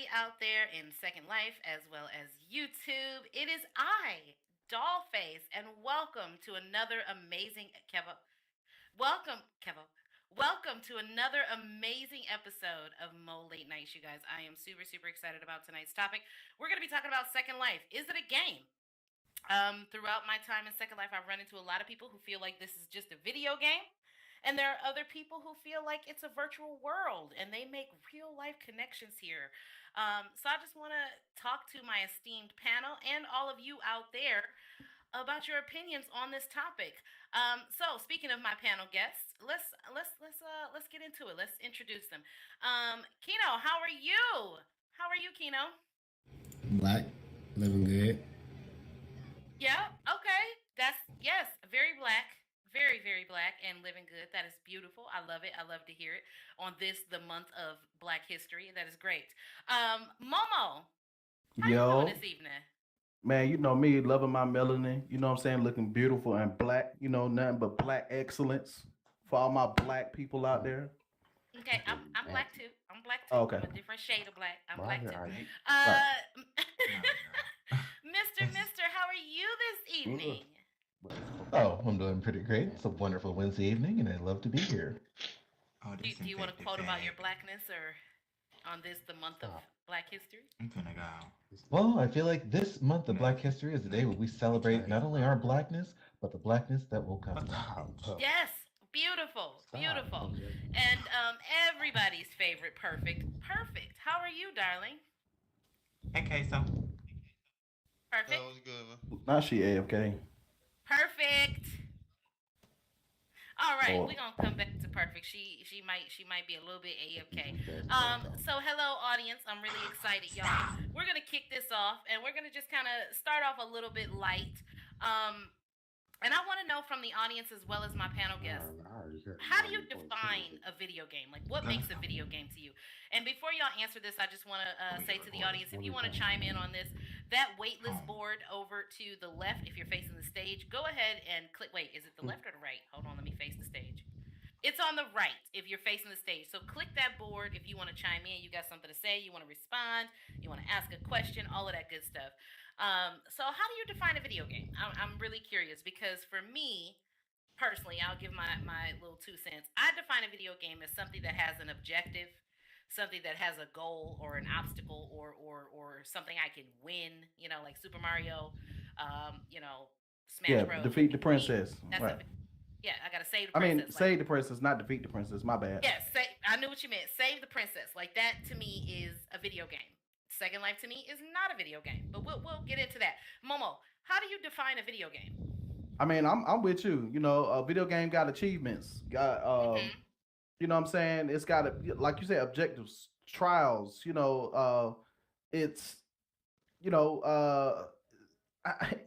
everybody out there in Second Life as well as YouTube. It is I, Dollface, and welcome to another amazing Kevo. Welcome, Kevo. Welcome to another amazing episode of Mo Late Nights, you guys. I am super excited about tonight's topic. We're going to be talking about Second Life. Is it a game? Throughout my time in Second Life, I've run into a lot of people who feel like this is just a video game. And there are other people who feel like it's a virtual world and they make real life connections here. So I just want to talk to my esteemed panel and all of you out there about your opinions on this topic. So speaking of my panel guests, let's get into it. Let's introduce them. Kino, how are you? How are you, Kino? Black, living good. Yeah, okay. That's yes, very black. Very black and living good. That is beautiful. I love it. I love to hear it on this, the month of Black History. That is great. Momo, how you doing Yo, this evening? man, you know me loving my melanin, you know what I'm saying, looking beautiful and black, nothing but black excellence for all my black people out there. Okay, I'm black too. I'm black too. Oh, okay. I'm a different shade of black. I'm black too. Right. Right. Uh, Mister, how are you this evening? Oh, I'm doing pretty great. It's a wonderful Wednesday evening, and I love to be here. Oh, Do you want to quote about your blackness or on this, the month of Black History? I'm gonna go. Well, I feel like this month of Black History is the day where we celebrate not only our blackness, but the blackness that will come. Yes, beautiful. And everybody's favorite, perfect. How are you, darling? Okay, so Perfect. That was good, man. Now she AFK. Perfect. All right, Oh. we're gonna come back to perfect. She might be a little bit AFK. So hello audience, I'm really excited, y'all. We're gonna kick this off, and we're gonna just kind of start off a little bit light. And I want to know from the audience as well as my panel guests, how do you define a video game? Like, what makes a video game to you? And before y'all answer this, I just want to say to the audience, if you want to chime in on this, that waitlist board over to the left, if you're facing the stage, go ahead and click. Wait, is it the left or the right? Hold on, let me face the stage. It's on the right if you're facing the stage. So click that board if you want to chime in. You got something to say, you want to respond, you want to ask a question, all of that good stuff. So how do you define a video game? I'm really curious because for me, personally, I'll give my little 2 cents. I define a video game as something that has an objective, something that has a goal or an obstacle or something I can win, like Super Mario, Smash Yeah, Bros. defeat the princess. That's Right. Yeah, I gotta save the I princess. mean, save the princess, not defeat the princess. My bad. Yes, I knew what you meant. Save the princess. Like that to me is a video game. Second Life to me is not a video game, but we'll get into that. Momo, how do you define a video game? I mean, I'm with you. A video game got achievements, got you know what I'm saying? It's got like you said, objectives, trials, it's you know,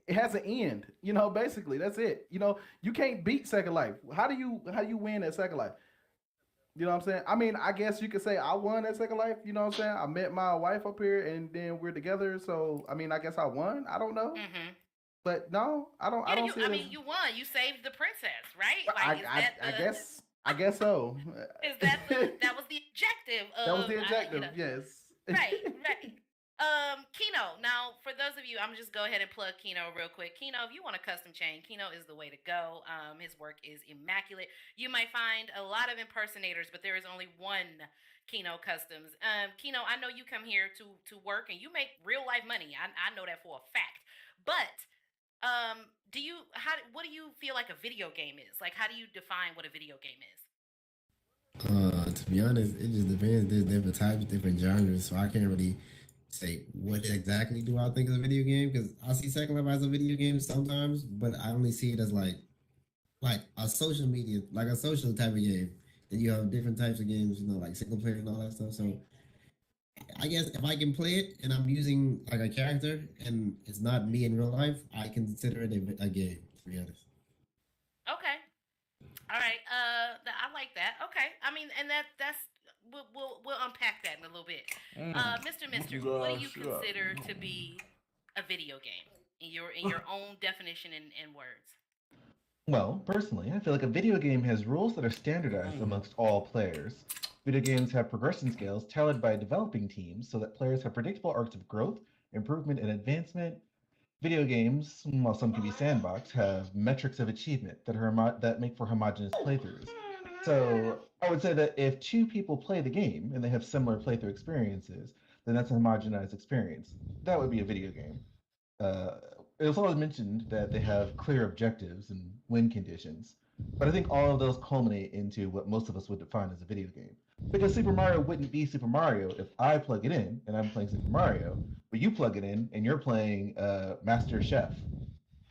it has an end, basically that's it. You can't beat Second Life. How do you win at Second Life? You know what I'm saying? I mean, I guess you could say I won at Second Life, you know what I'm saying? I met my wife up here and then we're together, so I mean, I guess I won. I don't know. But no, I don't see it as, you won. You saved the princess, right? I guess so. Is that that was the objective of That was the objective, yes. Right. Kino. Now, for those of you, I'm just go ahead and plug Kino real quick. Kino, if you want a custom chain, Kino is the way to go. His work is immaculate. You might find a lot of impersonators, but there is only one Kino Customs. Kino, I know you come here to work and you make real life money. I know that for a fact. But what do you feel like a video game is? Like, how do you define what a video game is? To be honest, it just depends. There's different types, different genres, so I can't really say what exactly do I think is a video game, because I see Second Life as a video game sometimes, but I only see it as like a social media, like a social type of game. Then you have different types of games, like single player and all that stuff. So I guess if I can play it and I'm using like a character and it's not me in real life, I consider it a game, to be honest. Okay. All right. I like that. Okay. I mean, and that's we'll unpack that in a little bit. Mister, what do you consider to be a video game in your own definition and words? Well, personally, I feel like a video game has rules that are standardized amongst all players. Video games have progression scales tailored by developing teams so that players have predictable arcs of growth, improvement, and advancement. Video games, while some can be sandboxed, have metrics of achievement that make for homogeneous playthroughs. So I would say that if two people play the game and they have similar playthrough experiences, then that's a homogenized experience. That would be a video game. Uh, it was always mentioned that they have clear objectives and win conditions, but I think all of those culminate into what most of us would define as a video game. Because Super Mario wouldn't be Super Mario if I plug it in and I'm playing Super Mario, but you plug it in and you're playing Master Chef.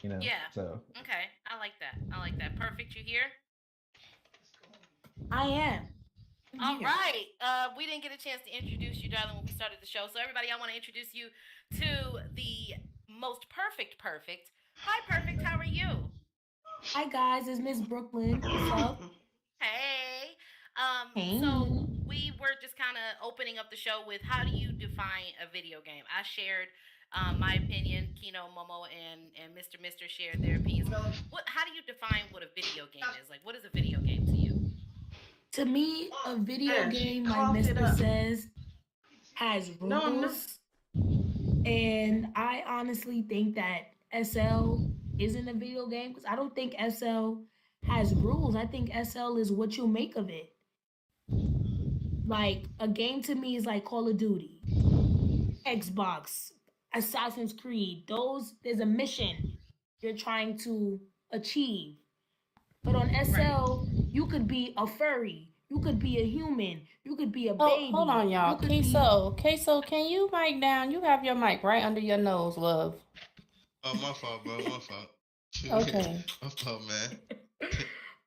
Yeah. So Okay, I like that. I like that. Perfect. You here? I am. All right. We didn't get a chance to introduce you, darling, when we started the show. So, everybody, I want to introduce you to the most perfect. Hi, Perfect. How are you? Hi guys, it's Miss Brooklyn. What's up? Hey. Hey. So we were just kind of opening up the show with how do you define a video game? I shared my opinion. Kino, Momo, and Mr. shared their opinions. How do you define what a video game is? Like, what is a video game to you? To me, a video game, like Mr. says, has rules. And I honestly think that SL isn't a video game because I don't think SL has rules. I think SL is what you make of it. Like, a game to me is like Call of Duty, Xbox, Assassin's Creed. There's a mission you're trying to achieve. But on SL, you could be a furry. You could be a human. You could be a baby. Hold on, y'all. Queso, can you mic down? You have your mic right under your nose, love. Oh, my fault, bro. My fault. Okay. My fault,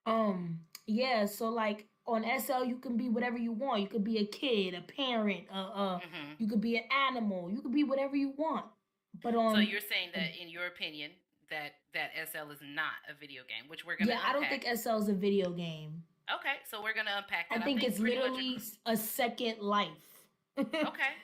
man. Yeah, so like on SL you can be whatever you want. You could be a kid, a parent, you could be an animal. You could be whatever you want. But So you're saying that in your opinion that SL is not a video game, which we're going to unpack. I don't think SL is a video game. Okay, so we're going to unpack that. I think it's literally a second life. Okay.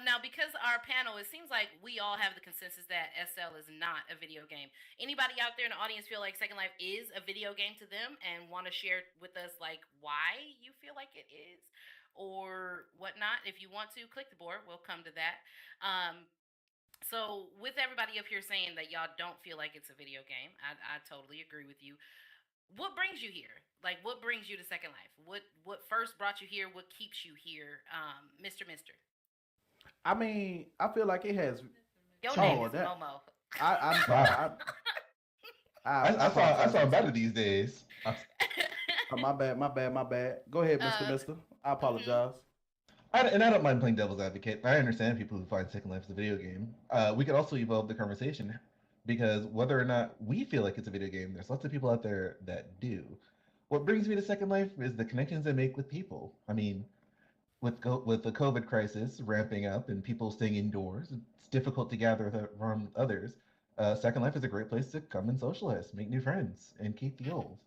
Now, because our panel, it seems like we all have the consensus that SL is not a video game. Anybody out there in the audience feel like Second Life is a video game to them and want to share with us like why you feel like it is or whatnot? If you want to, click the board. We'll come to that. So with everybody up here saying that y'all don't feel like it's a video game, I totally agree with you. What brings you here? Like, what brings you to Second Life? What first brought you here? What keeps you here, Mr. I mean, I feel like it has. Your name is Momo. I saw better these days. My bad. Go ahead, Mister. I apologize. I don't mind playing devil's advocate. I understand people who find Second Life as a video game. We could also evolve the conversation because whether or not we feel like it's a video game, there's lots of people out there that do. What brings me to Second Life is the connections I make with people. I mean, with the COVID crisis ramping up and people staying indoors, it's difficult to gather around others. Second Life is a great place to come and socialize, make new friends, and keep the old.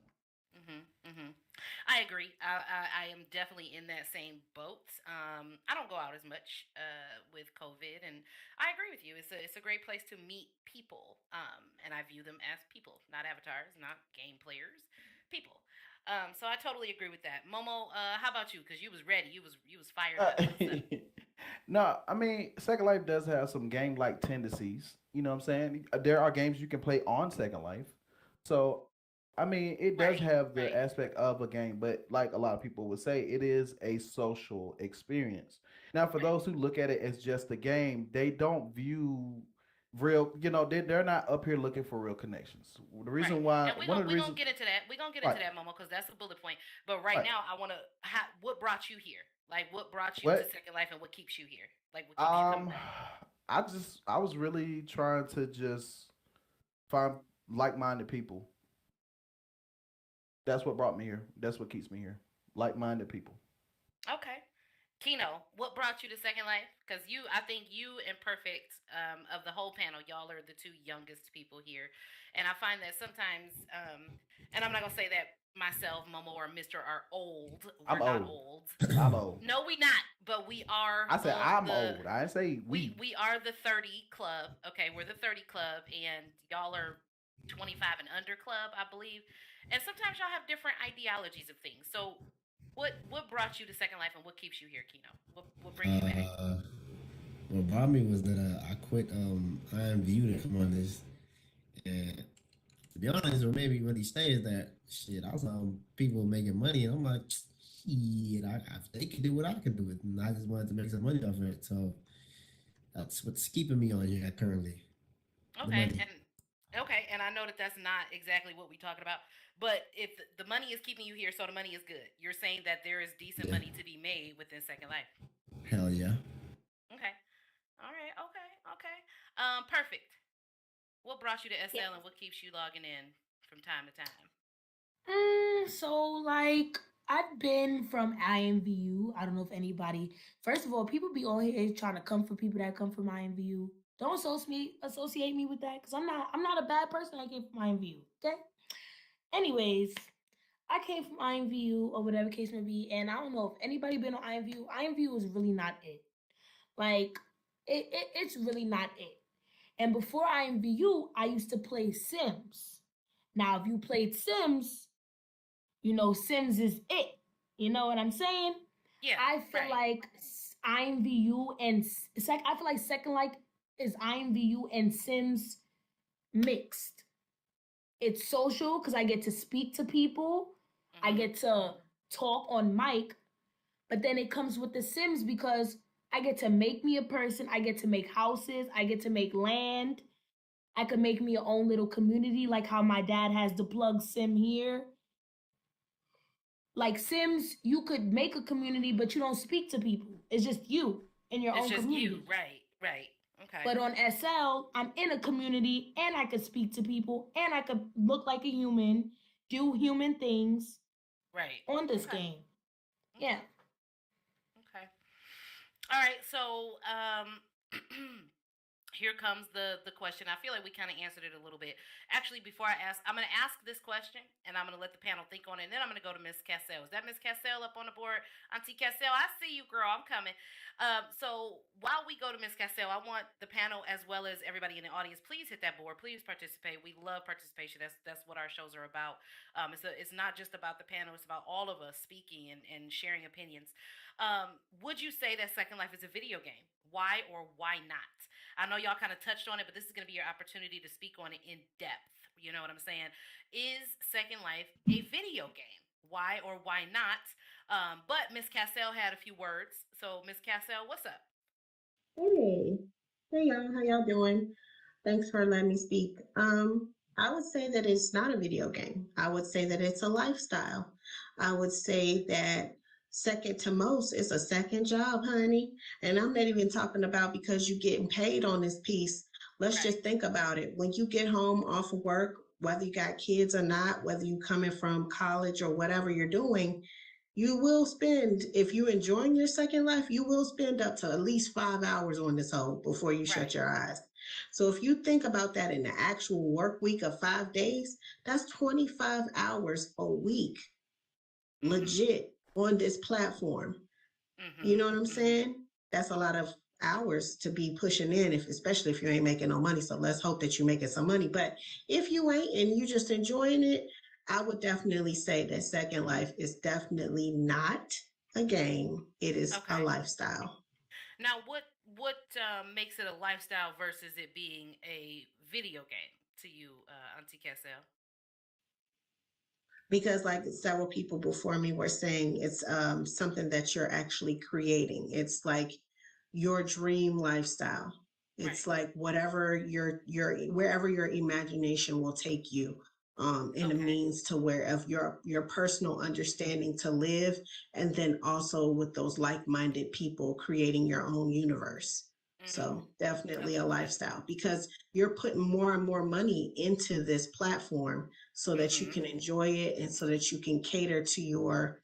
I agree. I am definitely in that same boat. I don't go out as much with COVID, and I agree with you. It's a great place to meet people, and I view them as people, not avatars, not game players, people. So I totally agree with that. Momo, how about you? Because you was ready. You was fired up. No, I mean, Second Life does have some game-like tendencies. You know what I'm saying? There are games you can play on Second Life. So, I mean, it does have the aspect of a game, but like a lot of people would say, it is a social experience. Now, for those who look at it as just a game, they don't view real, they're not up here looking for real connections. The reason why, and we're gonna get into that. We're gonna get into that, Momo, because that's a bullet point. But now, I want to. What brought you here? Like, what brought you to Second Life, and what keeps you here? Like, what keeps you coming back? I was really trying to just find like-minded people. That's what brought me here. That's what keeps me here. Like-minded people. Okay. Kino, what brought you to Second Life? Because I think you and Perfect, of the whole panel, y'all are the two youngest people here. And I find that sometimes, and I'm not going to say that myself, Momo, or Mr. are old. We're not old. I'm old. No, we not. But we are. I said I'm old. I didn't say we. We are the 30 club. Okay, we're the 30 club. And y'all are 25 and under club, I believe. And sometimes y'all have different ideologies of things. So What brought you to Second Life and what keeps you here, Kino? What brings you back? What brought me was that I quit IMVU to come on this, and to be honest, what made me really stay is that shit. I saw people making money, and I'm like, shit, if they could do what I could do it, and I just wanted to make some money off of it. So that's what's keeping me on here currently. Okay, and I know that that's not exactly what we're talking about, but if the money is keeping you here, so the money is good. You're saying that there is decent money to be made within Second Life. Hell yeah. Okay. All right. Okay. Perfect. What brought you to SL and what keeps you logging in from time to time? So like I've been from IMVU. I don't know if anybody. First of all, people be on here trying to come for people that come from IMVU. Don't associate me with that because I'm not a bad person. I came from IMVU. Okay. Anyways, I came from IMVU or whatever case may be, and I don't know if anybody been on IMVU. IMVU is really not it. Like it's really not it. And before IMVU, I used to play Sims. Now, if you played Sims, you know Sims is it. You know what I'm saying? Yeah. I feel like IMVU and I feel like Second Life is IMVU and Sims mixed. It's social because I get to speak to people. I get to talk on mic, but then it comes with the Sims because I get to make me a person. I get to make houses. I get to make land. I could make me a own little community, like how my dad has the plug Sim here. Like Sims, you could make a community, but you don't speak to people. It's just you in your own community. It's just you, right. Okay. But on SL, I'm in a community, and I could speak to people, and I could look like a human, do human things. Right. On this game. Yeah. Okay. All right. So, here comes the question. I feel like we kind of answered it a little bit. Actually, before I ask, I'm going to ask this question, and I'm going to let the panel think on it, and then I'm going to go to Miss Cassell. Is that Miss Cassell up on the board? Auntie Cassell, I see you, girl. I'm coming. So while we go to Miss Cassell, I want the panel as well as everybody in the audience, please hit that board. Please participate. We love participation. That's what our shows are about. It's not just about the panel. It's about all of us speaking and sharing opinions. Would you say that Second Life is a video game? Why or why not? I know y'all kind of touched on it, but this is going to be your opportunity to speak on it in depth. You know what I'm saying? Is Second Life a video game? Why or why not? But Miss Cassell had a few words. So Miss Cassell, what's up? Hey y'all, how y'all doing? Thanks for letting me speak. I would say that it's not a video game. I would say that it's a lifestyle. I would say that second to most is a second job, honey. And I'm not even talking about because you're getting paid on this piece. Let's just think about it. When you get home off of work, whether you got kids or not, whether you're coming from college or whatever you're doing, you will spend, if you're enjoying your Second Life, you will spend up to at least 5 hours on this hole before you shut your eyes. So if you think about that in the actual work week of 5 days, that's 25 hours a week, legit, on this platform. You know what I'm saying? That's a lot of hours to be pushing in, especially if you ain't making no money. So let's hope that you're making some money. But if you ain't and you just enjoying it, I would definitely say that Second Life is definitely not a game. It is a lifestyle. Now, what makes it a lifestyle versus it being a video game to you, Auntie Cassell? Because like several people before me were saying, it's something that you're actually creating. It's like your dream lifestyle. It's like whatever wherever your imagination will take you, in a means to where of your personal understanding to live, and then also with those like-minded people creating your own universe. So definitely a lifestyle, because you're putting more and more money into this platform so that you can enjoy it and so that you can cater to your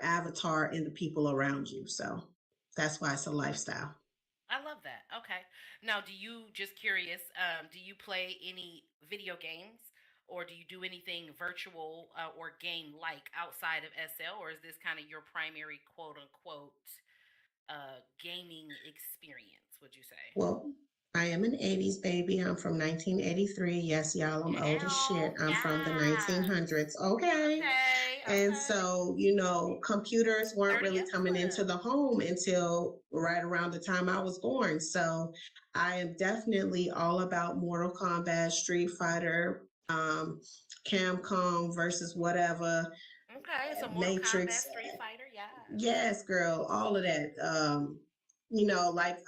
avatar and the people around you. So that's why it's a lifestyle. I love that. Okay. Now, just curious, do you play any video games, or do you do anything virtual or game-like outside of SL, or is this kind of your primary quote-unquote gaming experience, would you say? Well, I am an 80s baby. I'm from 1983. Yes, y'all, I'm old as shit. I'm from the 1900s. Okay. And so, computers weren't really 30th coming into Club. the home until right around the time I was born. So I am definitely all about Mortal Kombat, Street Fighter, Camcom versus whatever, Okay, so Mortal Kombat, Matrix. Street Fighter, yeah. Yes, girl, all of that. Like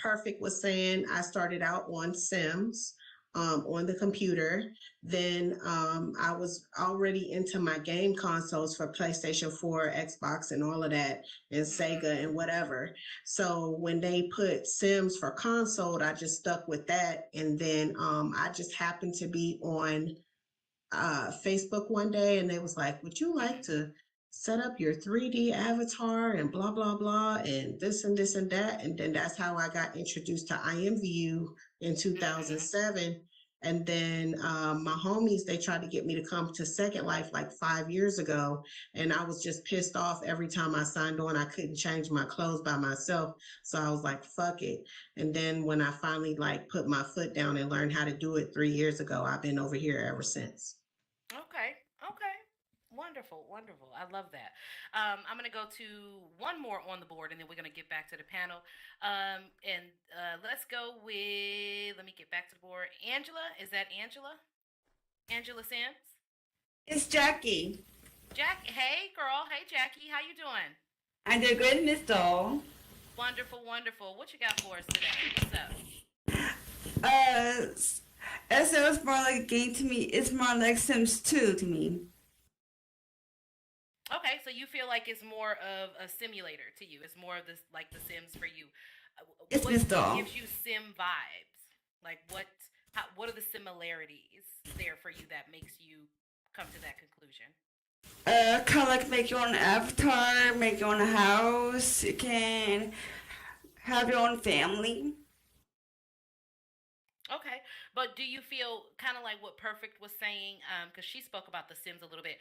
Perfect was saying, I started out on Sims on the computer. Then I was already into my game consoles for PlayStation 4, Xbox, and all of that, and Sega and whatever. So when they put Sims for console, I just stuck with that. And then I just happened to be on Facebook one day, and they was like, would you like to set up your 3D avatar and blah, blah, blah, and this and this and that. And then that's how I got introduced to IMVU in 2007. And then my homies, they tried to get me to come to Second Life like 5 years ago. And I was just pissed off every time I signed on. I couldn't change my clothes by myself. So I was like, fuck it. And then when I finally put my foot down and learned how to do it 3 years ago, I've been over here ever since. Okay. Wonderful. I love that. I'm going to go to one more on the board, and then we're going to get back to the panel. Let's go with, let me get back to the board. Angela, is that Angela? Angela Sims? It's Jackie. Hey, girl. Hey, Jackie. How you doing? I did good, Miss Doll. Wonderful. What you got for us today? SL What's up? is more like a game to me. It's more like Sims 2 to me. Okay, so you feel like it's more of a simulator to you. It's more of this, like the Sims for you. It's Miss Doll. What gives you Sim vibes? Like what are the similarities there for you that makes you come to that conclusion? Kind of like make your own avatar, make your own house. You can have your own family. Okay, but do you feel kind of like what Perfect was saying? Because she spoke about the Sims a little bit.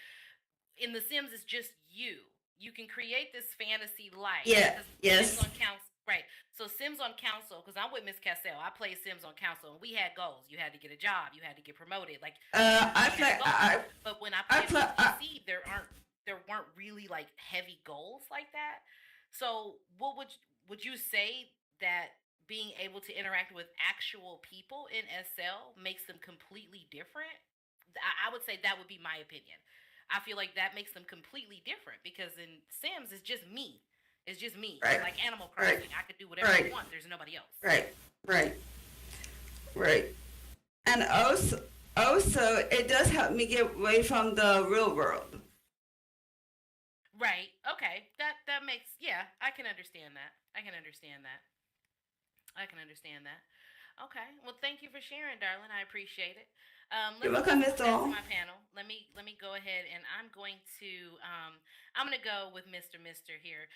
In the Sims, it's just you. You can create this fantasy life. Yeah. Yes. Sims on council, right? So Sims on council, because I'm with Miss Cassell. I played Sims on council, and we had goals. You had to get a job. You had to get promoted. But when I played on PC, there weren't really like heavy goals like that. So what would you say that being able to interact with actual people in SL makes them completely different? I would say that would be my opinion. I feel like that makes them completely different because in Sims, it's just me. It's just me. Right. Like Animal Crossing, I could do whatever I want. There's nobody else. Right. And also, it does help me get away from the real world. Right. Okay. That makes, yeah, I can understand that. Okay. Well, thank you for sharing, darling. I appreciate it. You're welcome, Miss Doll. My panel. Let me go ahead, and I'm going to go with Mr. here.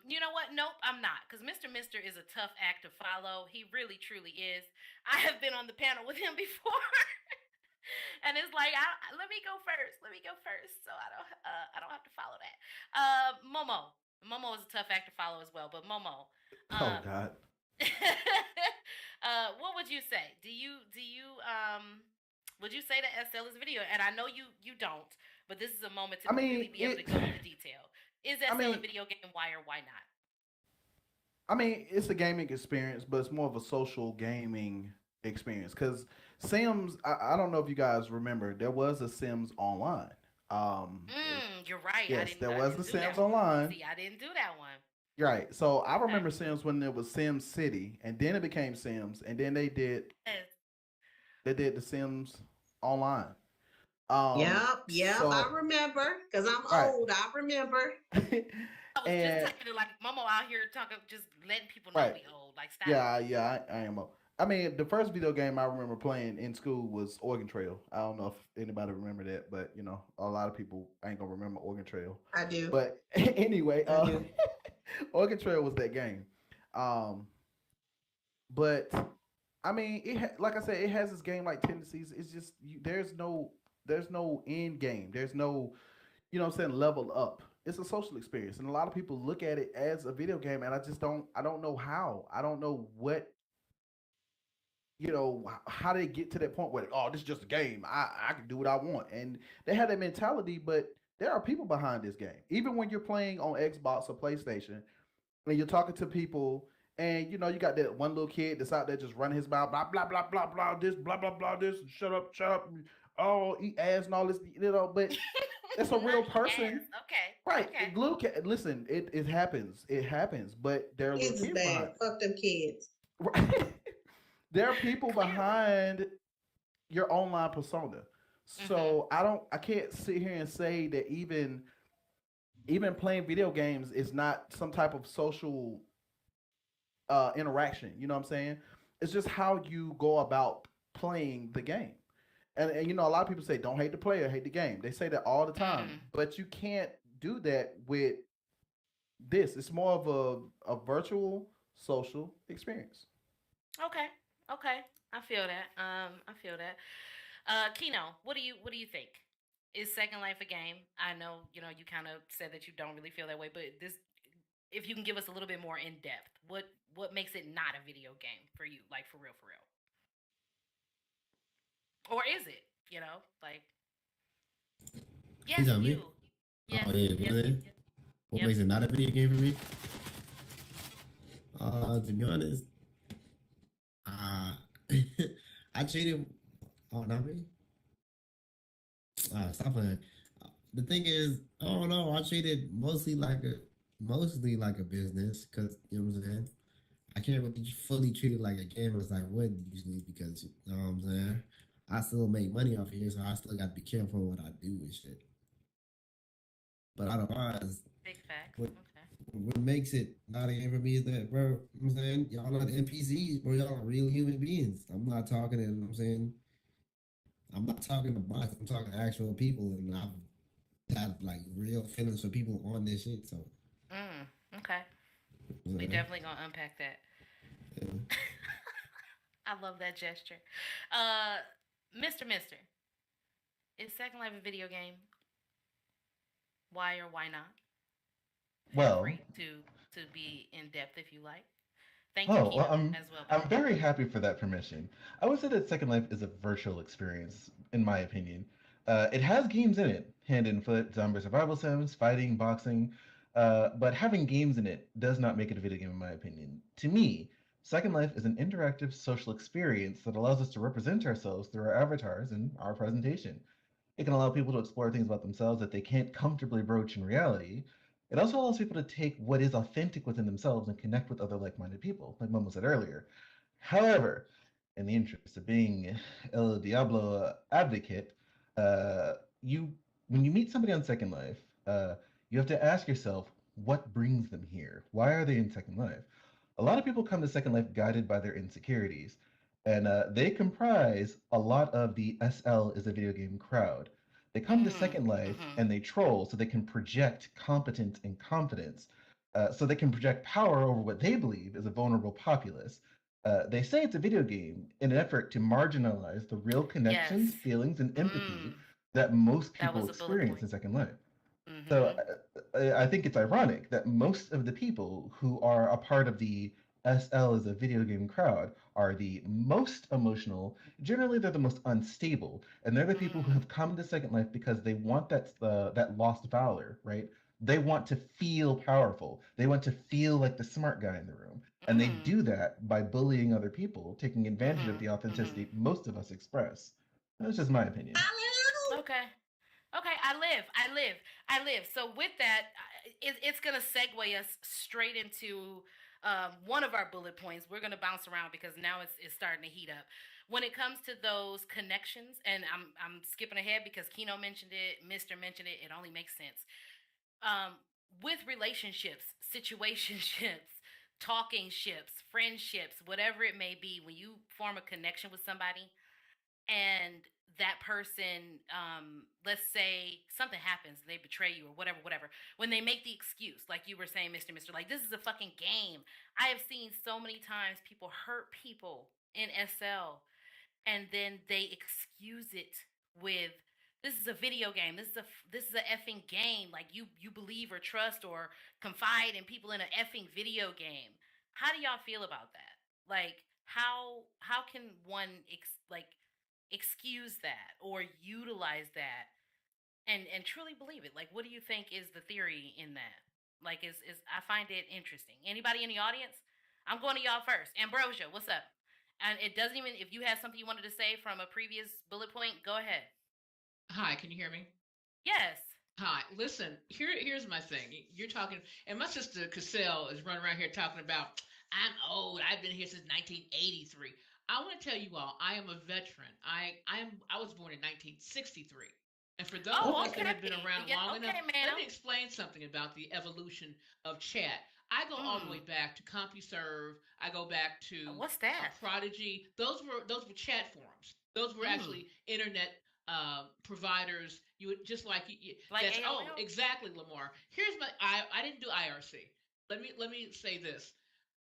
You know what? Nope, I'm not, because Mr. is a tough act to follow. He really, truly is. I have been on the panel with him before, and it's like, let me go first, so I don't have to follow that. Momo is a tough act to follow as well, but Momo. Oh God. What would you say? Do you would you say that SL is video? And I know you don't, but this is a moment to really be able to go into detail. Is SL a video game? Why or why not? I mean, it's a gaming experience, but it's more of a social gaming experience. Because Sims, I don't know if you guys remember, there was a Sims Online. You're right. Yes, there was a Sims Online. See, I didn't do that one. Right. So I remember Sims when there was Sim City, and then it became Sims, and then they did the Sims Online. Yep. So, I remember because I'm old. I remember. I was just talking to like Momo out here talking, just letting people know we old. Like, stop. Yeah, I am old. I mean, the first video game I remember playing in school was Oregon Trail. I don't know if anybody remember that, but a lot of people ain't gonna remember Oregon Trail. I do. But anyway, Oregon Trail was that game. But I mean, like I said, it has its game-like tendencies. It's just there's no end game. There's no, level up. It's a social experience, and a lot of people look at it as a video game, and I don't know how. I don't know what. How they get to that point where, this is just a game. I can do what I want. And they had that mentality, but there are people behind this game. Even when you're playing on Xbox or PlayStation, and you're talking to people, and you got that one little kid that's out there just running his mouth, blah blah blah blah blah, this blah blah blah, this, shut up, oh, eat ass and all this, but it's a real person. Okay. Right. Okay. Listen, it happens. It happens, but there are little Kids is kids behind. bad. Fuck them kids. Right. There are people behind your online persona. So I can't sit here and say that even playing video games is not some type of social interaction. You know what I'm saying? It's just how you go about playing the game. And a lot of people say don't hate the player, hate the game. They say that all the time, but you can't do that with this. It's more of a virtual social experience. Okay. I feel that. I feel that. Kino, what do you think? Is Second Life a game? I know, you kind of said that you don't really feel that way, but if you can give us a little bit more in depth, what makes it not a video game for you, like for real? Or is it? Like yes, You got me? you. Yes. Oh yeah, Yes. what makes it not a video game for me? To be honest, I treated. Oh, not me. Stop playing. The thing is, I don't know. I treat it mostly like a business because you know what I'm saying. I can't really fully treat it like a game as I would usually because you know what I'm saying. I still make money off of here, so I still got to be careful what I do and shit. But otherwise, Big facts. what makes it not a game for me is that, bro, you know what I'm saying, y'all not NPCs, bro, y'all are real human beings. I'm not talking to, you know what I'm saying, I'm not talking to bots, I'm talking to actual people, and I've had like real feelings for people on this shit, so. Okay. We definitely gonna unpack that. Yeah. I love that gesture. Mister, is Second Life a video game? Why or why not? Feel free to be in depth if you like. Thank you, Kino, as well. I'm very happy for that permission. I would say that Second Life is a virtual experience, in my opinion. It has games in it, hand and foot, zombie survival sims, fighting, boxing, but having games in it does not make it a video game, in my opinion. To me, Second Life is an interactive social experience that allows us to represent ourselves through our avatars and our presentation. It can allow people to explore things about themselves that they can't comfortably broach in reality. It also allows people to take what is authentic within themselves and connect with other like-minded people, like Momo said earlier. However, in the interest of being El Diablo advocate, you when you meet somebody on Second Life, you have to ask yourself what brings them here. Why are they in Second Life? A lot of people come to Second Life guided by their insecurities, and they comprise a lot of the SL is a video game crowd. They come to Second Life and they troll so they can project competence and confidence, so they can project power over what they believe is a vulnerable populace. They say it's a video game in an effort to marginalize the real connections, feelings, and empathy that most people experience in Second Life. So I think it's ironic that most of the people who are a part of the SL as a video game crowd are the most emotional. Generally, they're the most unstable, and they're the people who have come to Second Life because they want that lost valor, right? They want to feel powerful. They want to feel like the smart guy in the room, and they do that by bullying other people, taking advantage of the authenticity most of us express. That's just my opinion. Okay. I live. So with that, it's gonna segue us straight into one of our bullet points. We're gonna bounce around because now it's starting to heat up. When it comes to those connections, and I'm skipping ahead because Kino mentioned it, Mister mentioned it. It only makes sense. With relationships, situationships, talking ships, friendships, whatever it may be, when you form a connection with somebody and that person, let's say something happens, they betray you or whatever, when they make the excuse, like you were saying, Mister, like, this is a fucking game. I have seen so many times people hurt people in SL and then they excuse it with, this is a video game. This is a effing game. Like, you believe or trust or confide in people in an effing video game. How do y'all feel about that? Like, how can one excuse that or utilize that and truly believe it. Like, what do you think is the theory in that? Like, is I find it interesting. Anybody in the audience? I'm going to y'all first. Ambrosia, what's up? And it doesn't even, if you have something you wanted to say from a previous bullet point, go ahead. Hi, can you hear me? Yes. Hi, listen, here's my thing. You're talking, and my sister Cassell is running around here talking about, I'm old, I've been here since 1983. I want to tell you all, I am a veteran. I was born in 1963. And for those of us that have been around long enough, let me explain something about the evolution of chat. I go all the way back to CompuServe. I go back to what's that? Prodigy. Those were chat forums. Those were actually internet providers. You would just like that's AOL? Exactly, Lamar. Here's my I didn't do IRC. Let me say this.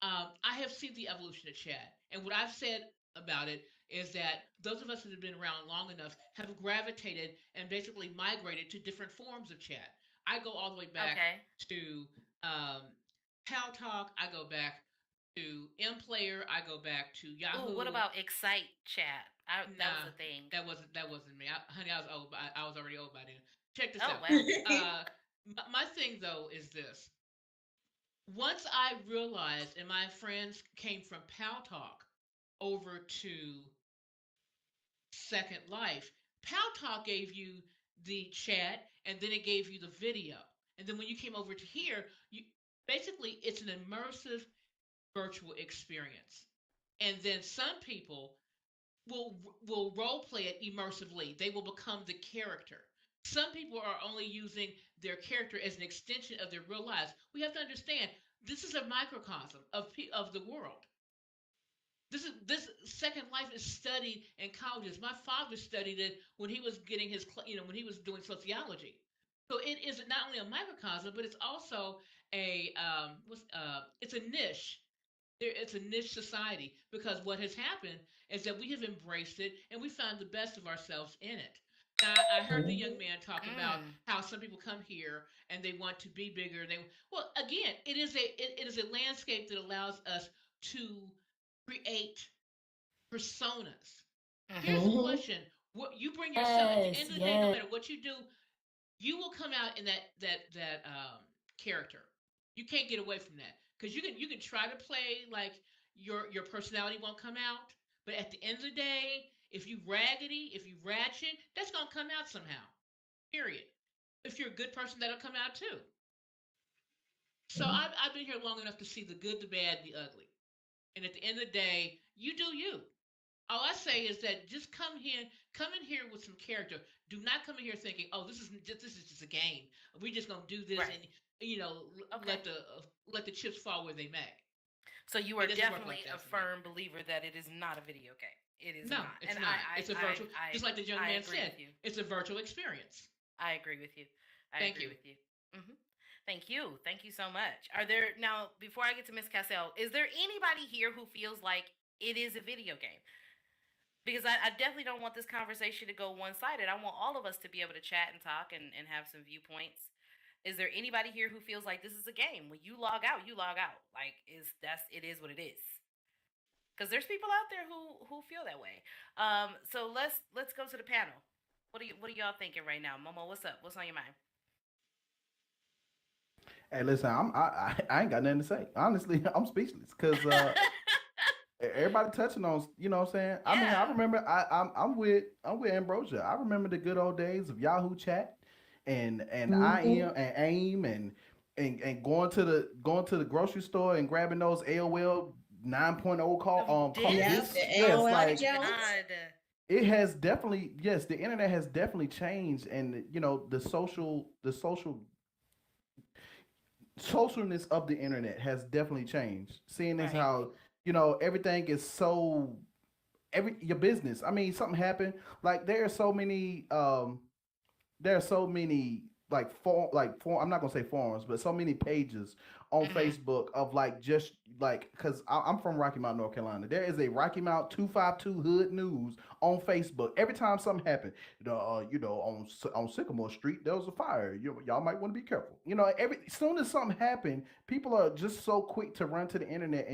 I have seen the evolution of chat, and what I've said about it is that those of us that have been around long enough have gravitated and basically migrated to different forms of chat. I go all the way back to Pal Talk. I go back to MPlayer. I go back to Yahoo. Ooh, what about Excite Chat? That was a thing. That wasn't me. Honey, I was old. I was already old by then. Check this out. Wow. My thing though is this. Once I realized, and my friends came from Pal Talk over to Second Life, Pal Talk gave you the chat, and then it gave you the video. And then when you came over to here, basically it's an immersive virtual experience. And then some people will role play it immersively. They will become the character. Some people are only using their character as an extension of their real lives. We have to understand this is a microcosm of the world. This Second Life is studied in colleges. My father studied it when he was getting his, when he was doing sociology. So it is not only a microcosm, but it's also it's a niche. It's a niche society, because what has happened is that we have embraced it and we found the best of ourselves in it. Now, I heard the young man talk about how some people come here and they want to be bigger. Well, again, it is a landscape that allows us to create personas. Here's the question: what you bring yourself at the end of the day, no matter what you do, you will come out in that character. You can't get away from that, because you can try to play like your personality won't come out, but at the end of the day, if you raggedy, if you ratchet, that's gonna come out somehow. Period. If you're a good person, that'll come out too. So I've been here long enough to see the good, the bad, the ugly, and at the end of the day, you do you. All I say is that just come in here with some character. Do not come in here thinking, oh, this is just a game. We're just gonna do this and let the chips fall where they may. So you are definitely a firm believer that it is not a video game. It is not. It's not. It's a virtual. Just like the young man said, it's a virtual experience. I agree with you. Thank you. Thank you. Thank you so much. Are there, now, before I get to Miss Cassell, is there anybody here who feels like it is a video game? Because I definitely don't want this conversation to go one-sided. I want all of us to be able to chat and talk and have some viewpoints. Is there anybody here who feels like this is a game? When you log out, you log out. Like, it is what it is. Because there's people out there who feel that way. So let's go to the panel. What are y'all thinking right now? Momo, what's up? What's on your mind? Hey, listen, I ain't got nothing to say. Honestly, I'm speechless because everybody touching on, you know what I'm saying? Yeah. I mean, I remember I'm with Ambrosia. I remember the good old days of Yahoo Chat and AIM and going to the grocery store and grabbing those AOL 9.0 call yes, like it has definitely, yes, the internet has definitely changed, and you know, the socialness of the internet has definitely changed. Seeing as how, you know, everything is so your business. I mean, something happened. Like there are so many like I'm not gonna say forums, but so many pages on Facebook of like just like, because I'm from Rocky Mount, North Carolina. There is a Rocky Mount 252 Hood News on Facebook. Every time something happened, you know, on Sycamore Street there was a fire. Y'all might want to be careful. You know, as soon as something happened, people are just so quick to run to the internet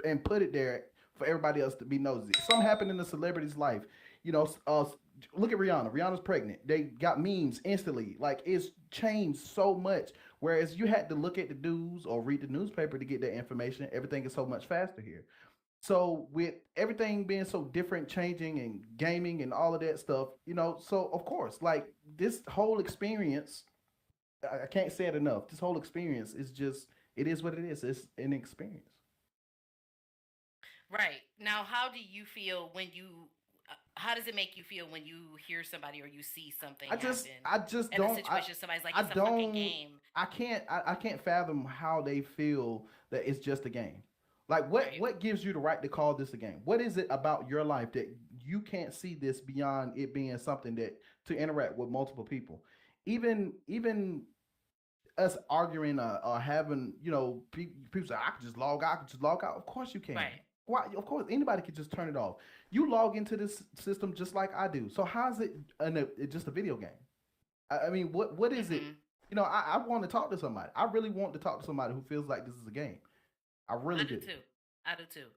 and put it there for everybody else to be nosy. Something happened in the celebrity's life. You know, look at Rihanna. Rihanna's pregnant. They got memes instantly. Like it's changed so much. Whereas you had to look at the news or read the newspaper to get that information. Everything is so much faster here. So with everything being so different, changing and gaming and all of that stuff, so of course, like this whole experience, I can't say it enough. This whole experience is just, it is what it is. It's an experience. Right. Now, how do you feel when how does it make you feel when you hear somebody or you see something I just in don't. a situation, somebody's like, I it's a fucking don't. game. I can't fathom how they feel that it's just a game. Like what gives you the right to call this a game? What is it about your life that you can't see this beyond it being something that to interact with multiple people? Even us arguing or having, people say I could just log out, I could just log out. Of course you can. Right. Why? Of course anybody could just turn it off. You log into this system just like I do. So how is it just a video game? I mean, what is it? I want to talk to somebody. I really want to talk to somebody who feels like this is a game. I really do. I do too.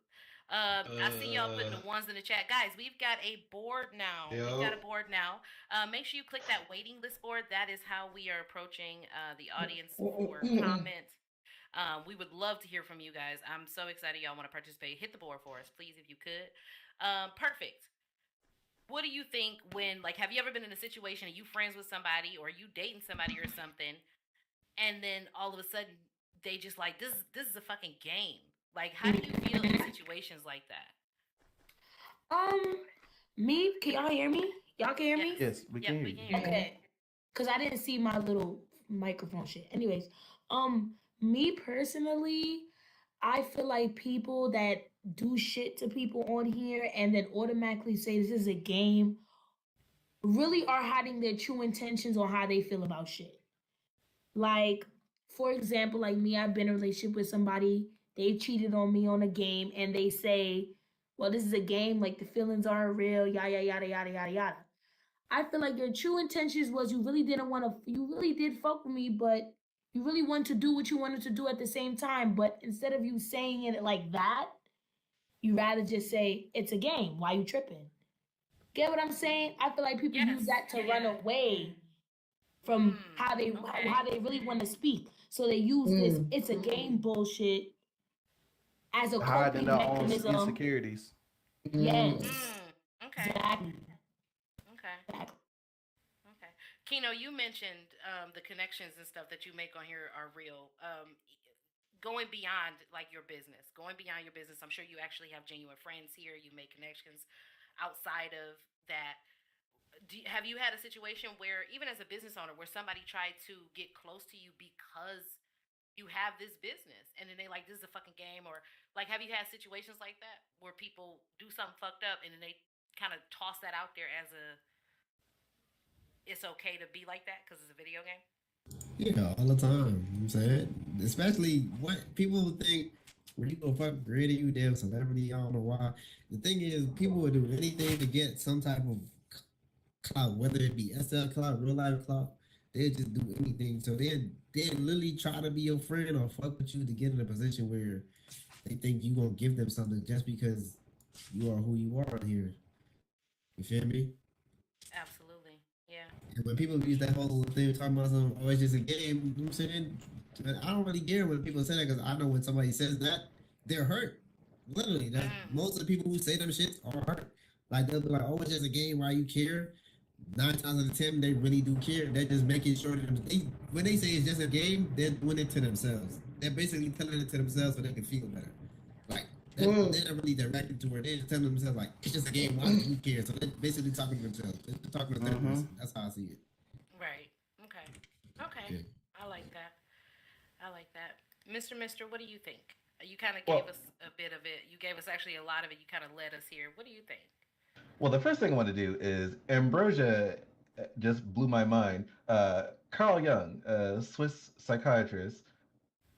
I see y'all putting the ones in the chat. Guys, we've got a board now. Yo. We've got a board now. Make sure you click that waiting list board. That is how we are approaching the audience for comments. We would love to hear from you guys. I'm so excited y'all want to participate. Hit the board for us, please, if you could. Perfect. What do you think when, like, have you ever been in a situation and you friends with somebody or you dating somebody or something, and then all of a sudden they just like, this is a fucking game. Like, how do you feel in situations like that? Me, can y'all hear me? Y'all can hear me? Yes, we can hear you. Okay. Because I didn't see my little microphone shit. Anyways, me personally, I feel like people that do shit to people on here and then automatically say this is a game really are hiding their true intentions on how they feel about shit. Like, for example, like me, I've been in a relationship with somebody, they cheated on me on a game, and they say, well, this is a game, like the feelings aren't real, yada, yada, yada, yada, yada. I feel like your true intentions was you really did fuck with me, but you really wanted to do what you wanted to do at the same time. But instead of you saying it like that, you rather just say, it's a game. Why you tripping? Get what I'm saying? I feel like people use that to run away from how they really want to speak. So they use this it's a game bullshit as a coping hiding their own mechanism. insecurities. Yes. Okay. Exactly. Okay. Kino, you mentioned the connections and stuff that you make on here are real. Going beyond like your business, I'm sure you actually have genuine friends here. You make connections outside of that. Have you had a situation where, even as a business owner, where somebody tried to get close to you because you have this business, and then they like, this is a fucking game? Or like, have you had situations like that where people do something fucked up and then they kind of toss that out there as it's okay to be like that because it's a video game? Yeah, all the time. You know what I'm saying? Especially what people think when you go fuck greater, you damn celebrity, I don't know why. The thing is, people would do anything to get some type of clout, whether it be SL clout, real life clout. They'd just do anything. So they'd literally try to be your friend or fuck with you to get in a position where they think you gonna give them something just because you are who you are here. You feel me? Absolutely. Yeah. And when people use that whole thing talking about something, oh, it's just a game, you know what I'm saying? I don't really care when people say that, because I know when somebody says that, they're hurt. Literally. Most of the people who say them shits are hurt. Like, they'll be like, oh, it's just a game, why you care? 9 times out of 10, they really do care. They're just making sure that when they say it's just a game, they're doing it to themselves. They're basically telling it to themselves so they can feel better. Like, they're not really directed to her. They're just telling themselves, like, it's just a game, why do you care? So they're basically talking to themselves. They're talking to their person. That's how I see it. Right. Okay. Yeah. I like that. Mister, what do you think? You kind of gave us a bit of it. You gave us actually a lot of it. You kind of led us here. What do you think? Well, the first thing I want to do is Ambrosia just blew my mind. Carl Jung, a Swiss psychiatrist,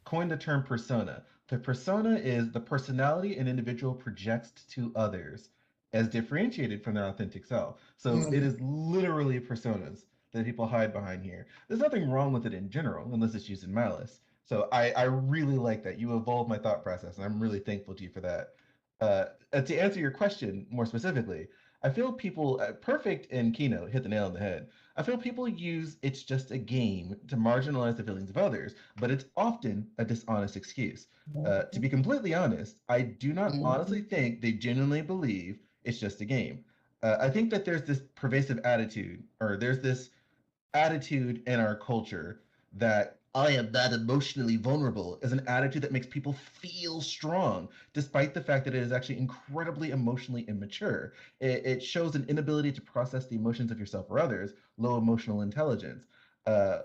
coined the term persona. The persona is the personality an individual projects to others as differentiated from their authentic self. So it is literally personas that people hide behind here. There's nothing wrong with it in general, unless it's used in malice. So I really like that. You evolved my thought process, and I'm really thankful to you for that. To answer your question more specifically, I feel people, Perfect and Kino hit the nail on the head. I feel people use "it's just a game" to marginalize the feelings of others, but it's often a dishonest excuse. To be completely honest, I do not honestly think they genuinely believe it's just a game. I think that there's this pervasive attitude, or there's this attitude in our culture that "I am not emotionally vulnerable" is an attitude that makes people feel strong, despite the fact that it is actually incredibly emotionally immature. It shows an inability to process the emotions of yourself or others, low emotional intelligence. Uh,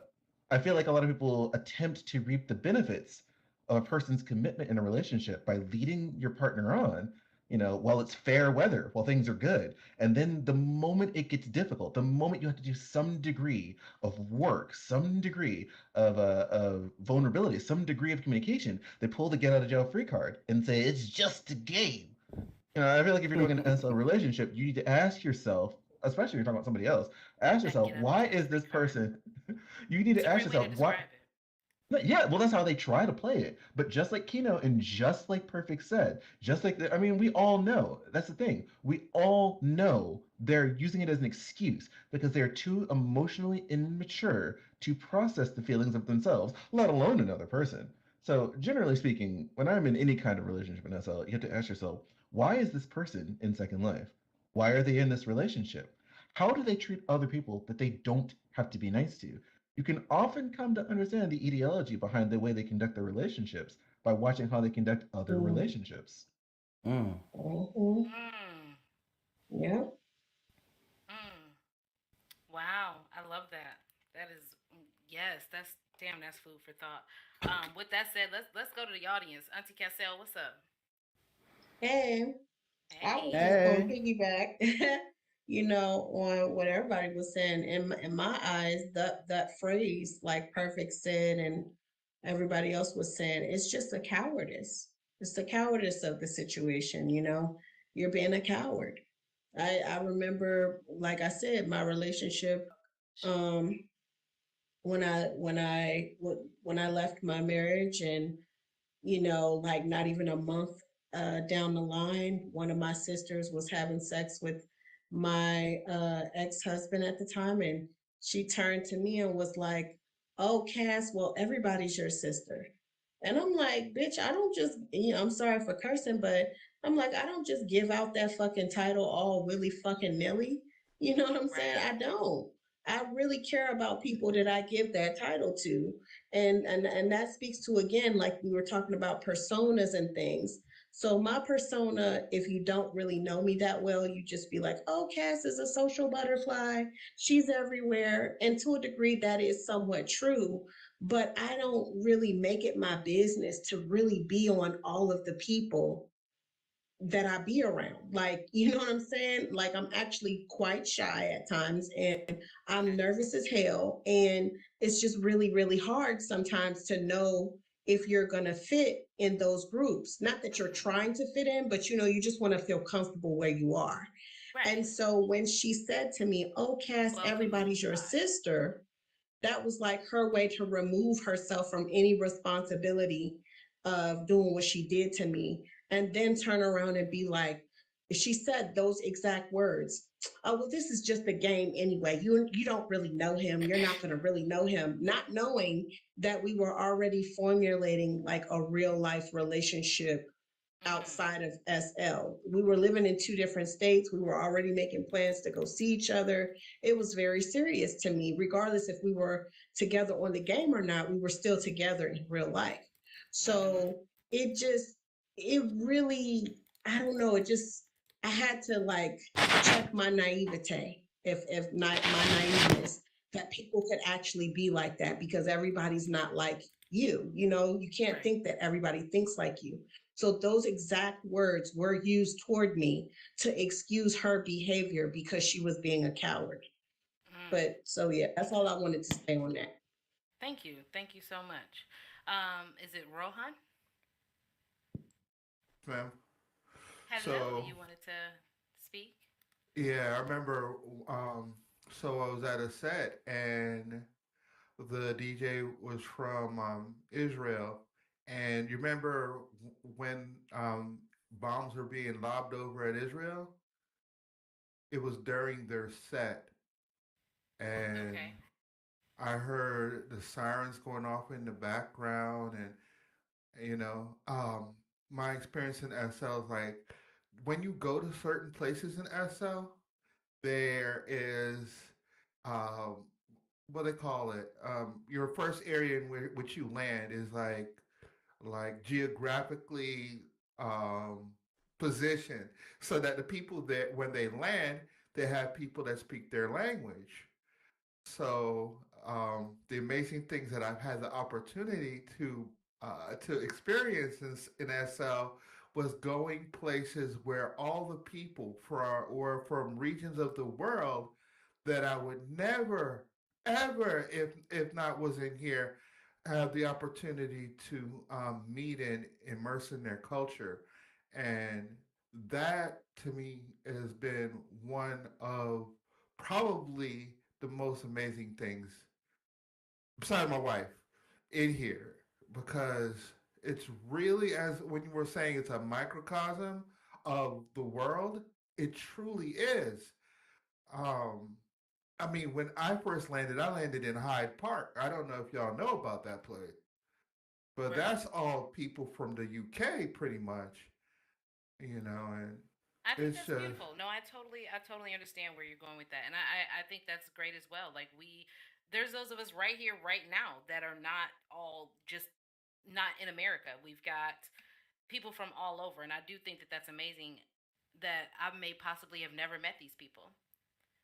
I feel like a lot of people attempt to reap the benefits of a person's commitment in a relationship by leading your partner on, while it's fair weather, while things are good. And then the moment it gets difficult, the moment you have to do some degree of work, some degree of vulnerability, some degree of communication, they pull the get out of jail free card and say it's just a game. I feel like if you're doing an SL relationship, you need to ask yourself, especially if you're talking about somebody else, ask yourself, why is this person? You need to ask yourself, why? Yeah, well, that's how they try to play it. But just like Kino and just like Perfect said, just like I mean, we all know that's the thing. We all know they're using it as an excuse because they're too emotionally immature to process the feelings of themselves, let alone another person. So, generally speaking, when I'm in any kind of relationship in SL, you have to ask yourself, why is this person in Second Life? Why are they in this relationship? How do they treat other people that they don't have to be nice to? You can often come to understand the ideology behind the way they conduct their relationships by watching how they conduct other relationships. Yeah. Wow, I love that. That is yes, that's damn, that's food for thought. With that said, let's go to the audience. Auntie Cassell, what's up? Hey, I was just gonna piggyback, on what everybody was saying. In my eyes, that phrase, like Perfect said, and everybody else was saying, it's just a cowardice. It's the cowardice of the situation. You're being a coward. I remember, like I said, my relationship. When I left my marriage, and like not even a month down the line, one of my sisters was having sex with my ex-husband at the time, and she turned to me and was like, "Oh, Cass, well, everybody's your sister." And I'm like, "Bitch, I don't just, I'm sorry for cursing, but I'm like, I don't just give out that fucking title all willy fucking nilly." You know what I'm saying? I don't. I really care about people that I give that title to. And that speaks to, again, like we were talking about personas and things. So my persona, if you don't really know me that well, you just be like, "Oh, Cass is a social butterfly. She's everywhere." And to a degree, that is somewhat true. But I don't really make it my business to really be on all of the people that I be around. Like, you know what I'm saying? Like, I'm actually quite shy at times, and I'm nervous as hell. And it's just really, really hard sometimes to know if you're going to fit in those groups. Not that you're trying to fit in, but you just want to feel comfortable where you are. And so when she said to me, "Oh, Cass, everybody's your sister," that was like her way to remove herself from any responsibility of doing what she did to me, and then turn around and be like, she said those exact words, "Oh, well, this is just a game anyway. You don't really know him. You're not going to really know him," not knowing that we were already formulating like a real life relationship outside of SL. We were living in two different states. We were already making plans to go see each other. It was very serious to me. Regardless if we were together on the game or not, we were still together in real life. So it really, I don't know, I had to like check my naivete, if not my naiveness, that people could actually be like that, because everybody's not like you. You can't think that everybody thinks like you. So those exact words were used toward me to excuse her behavior because she was being a coward. But so yeah, that's all I wanted to say on that. Thank you. Thank you so much. Is it Rohan? Ma'am. Hello, you wanted to speak? Yeah, I remember. So I was at a set, and the DJ was from Israel, and you remember when bombs were being lobbed over at Israel? it was during their set, and Okay. I heard the sirens going off in the background, and you know, my experience in SL is like when you go to certain places in SL, there is um, what they call it. Your first area in which you land is like geographically um, positioned so that the people that when they land, they have people that speak their language. So the amazing things that I've had the opportunity to experience in SL was going places where all the people from regions of the world that I would never ever if not was in here have the opportunity to meet and immerse in their culture, and that to me has been one of probably the most amazing things besides my wife in here, because it's really, as when you were saying, it's a microcosm of the world. It truly is. um I mean, when I first landed, I landed in Hyde Park. I don't know if y'all know about that place, but Right. that's all people from the UK pretty much, and I think it's that's just. beautiful. No, I totally understand where you're going with that, and I think that's great as well. Like there's those of us right here, right now, that are not all just not in America. We've got people from all over, and I do think that that's amazing. That I may possibly have never met these people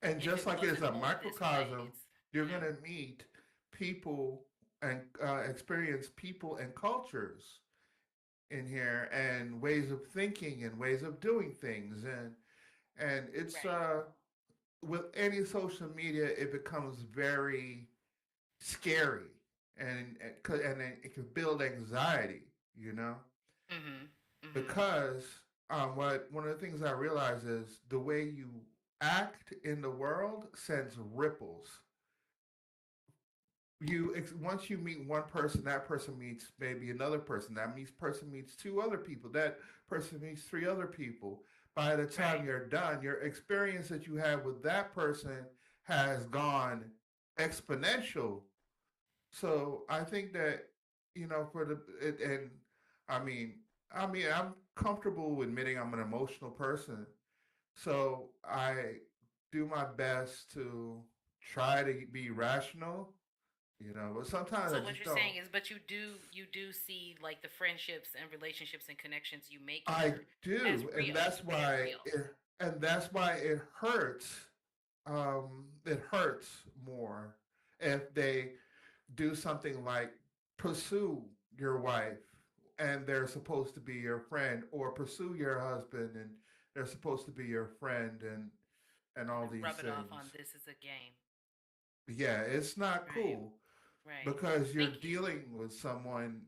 And if just it like it is wasn't a for this place. microcosm, you're You going know, to meet people and experience people and cultures in here, and ways of thinking and ways of doing things, and it's right, with any social media, it becomes very scary, and it can build anxiety, you know, mhm, mhm, because what one of the things I realize is the way you act in the world sends ripples. Once you meet one person, that person meets maybe another person, that meets person meets two other people, that person meets three other people. By the time right. you're done, your experience that you had with that person has gone exponential. So I think that, for and I mean, I'm comfortable admitting I'm an emotional person, so I do my best to try to be rational, but sometimes I So what just you're don't. saying is, but you do see like the friendships and relationships and connections you make I here as do, and real, as real. that's why it hurts. It hurts more if they do something like pursue your wife and they're supposed to be your friend, or pursue your husband and they're supposed to be your friend, and all And these rub it off things. on this is a game. Yeah, it's not Right, cool right. because you're Thank you. dealing with someone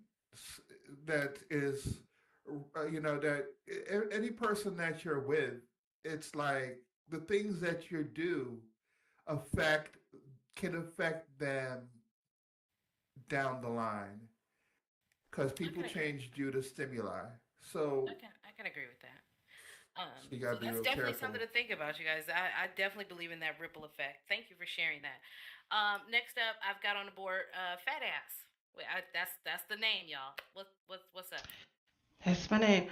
that is, that any person that you're with, it's like the things that you do affect can affect them down the line because I people can agree. change due to stimuli. So, I can agree with that. so you So gotta be that's real definitely careful. something to think about, you guys. I definitely believe in that ripple effect. Thank you for sharing that. Next up, I've got on the board, fat ass. Wait, that's the name, y'all. What's up? That's my name.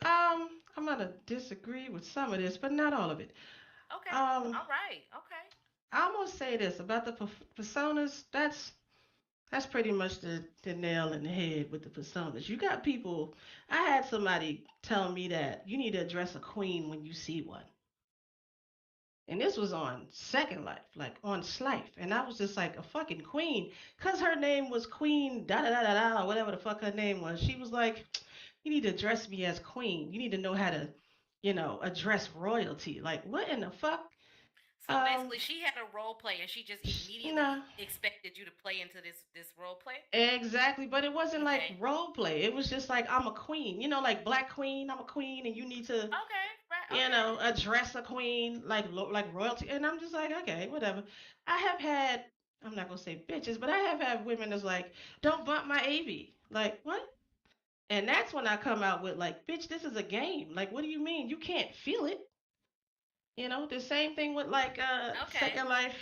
I'm gonna disagree with some of this, but not all of it. Okay, Um, all right, okay. I'm gonna say this about the personas. That's pretty much the nail in the head with the personas. You got people. I had somebody tell me that you need to address a queen when you see one, and this was on Second Life, like on Slife, and I was just like a fucking queen, cause her name was Queen da da da da da, whatever the fuck her name was. She was like, you need to address me as queen. You need to know how to, address royalty. Like, what in the fuck? So Um, basically, she had a role play, and she just nah, immediately expected you to play into this role play. exactly. But it wasn't like Okay, role play. It was just like I'm a queen. Like Black Queen. I'm a queen, and you need to, okay, right, okay. address a queen like like royalty. And I'm just like, okay, whatever. I have had. I'm not gonna say bitches, but I have had women that's like, don't bump my AV. Like what? And that's when I come out with like, bitch, this is a game. Like, what do you mean? You can't feel it. You know, the same thing with like Okay. Second Life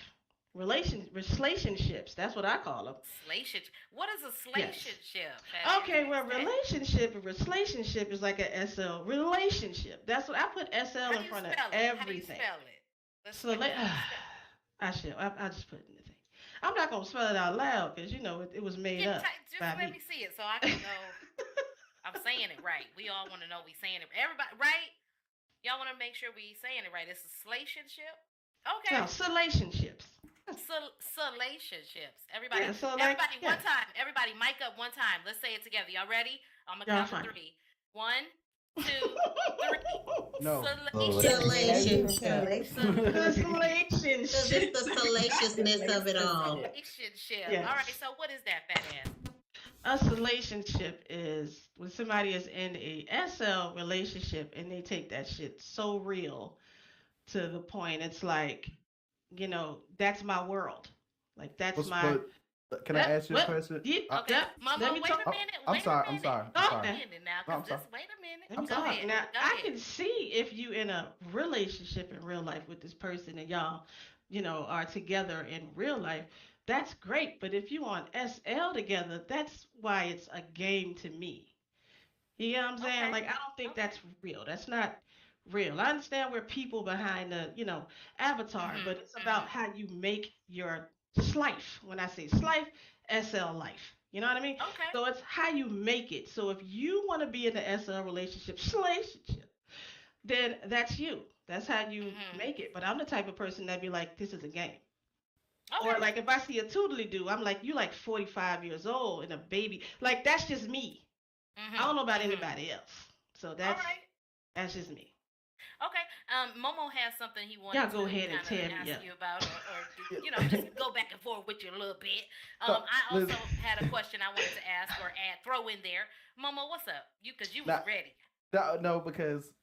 relationships. That's what I call them. What is a Yes. relationship? Okay, well, relationship is like a SL relationship. That's what I put SL in front of everything. How do you spell it? Let's So I just put it in the thing. I'm not gonna spell it out loud because you know it was made up Just by let me. me see it so I can know I'm saying it right. We all want to know we saying it. Everybody, right? Y'all want to make sure we saying it right. It's a relationship. Okay. No, relationships. Relationships. Everybody, Yeah, so like, everybody, yeah. one time. Everybody, mic up one time. Let's say it together. Y'all ready? I'm gonna count to 3. 1, 2, 3. No. Relationship. Relationship. It's the salaciousness of it all. Relationship. Yes. All right. So what is that, fat ass? A relationship is when somebody is in a SL relationship and they take that shit so real to the point it's like, you know, that's my world. Like that's my. Can I ask you a question? Okay, Mama, wait a minute. I'm sorry. Wait a minute now, just wait a minute. Go ahead. Now, I can see if you in a relationship in real life with this person and y'all, you know, are together in real life. That's great. But if you on SL together, that's why it's a game to me. You know what I'm saying? Okay. Like, I don't think that's real. That's not real. I understand we're people behind the, you know, avatar, but it's about how you make your life. When I say life, SL life. You know what I mean? Okay. So it's how you make it. So if you want to be in the SL relationship, then that's you. That's how you make it. But I'm the type of person that be like, this is a game. Okay. Or like if I see a toodly do, I'm like, you like 45 years old and a baby. Like that's just me. I don't know about anybody else. So that's just me. Okay. Momo has something he wanted Y'all go to ahead and kind of tear me ask up. you about, or you know, just go back and forth with you a little bit. I also had a question I wanted to ask or throw in there. Momo, what's up? Because you was ready. No, because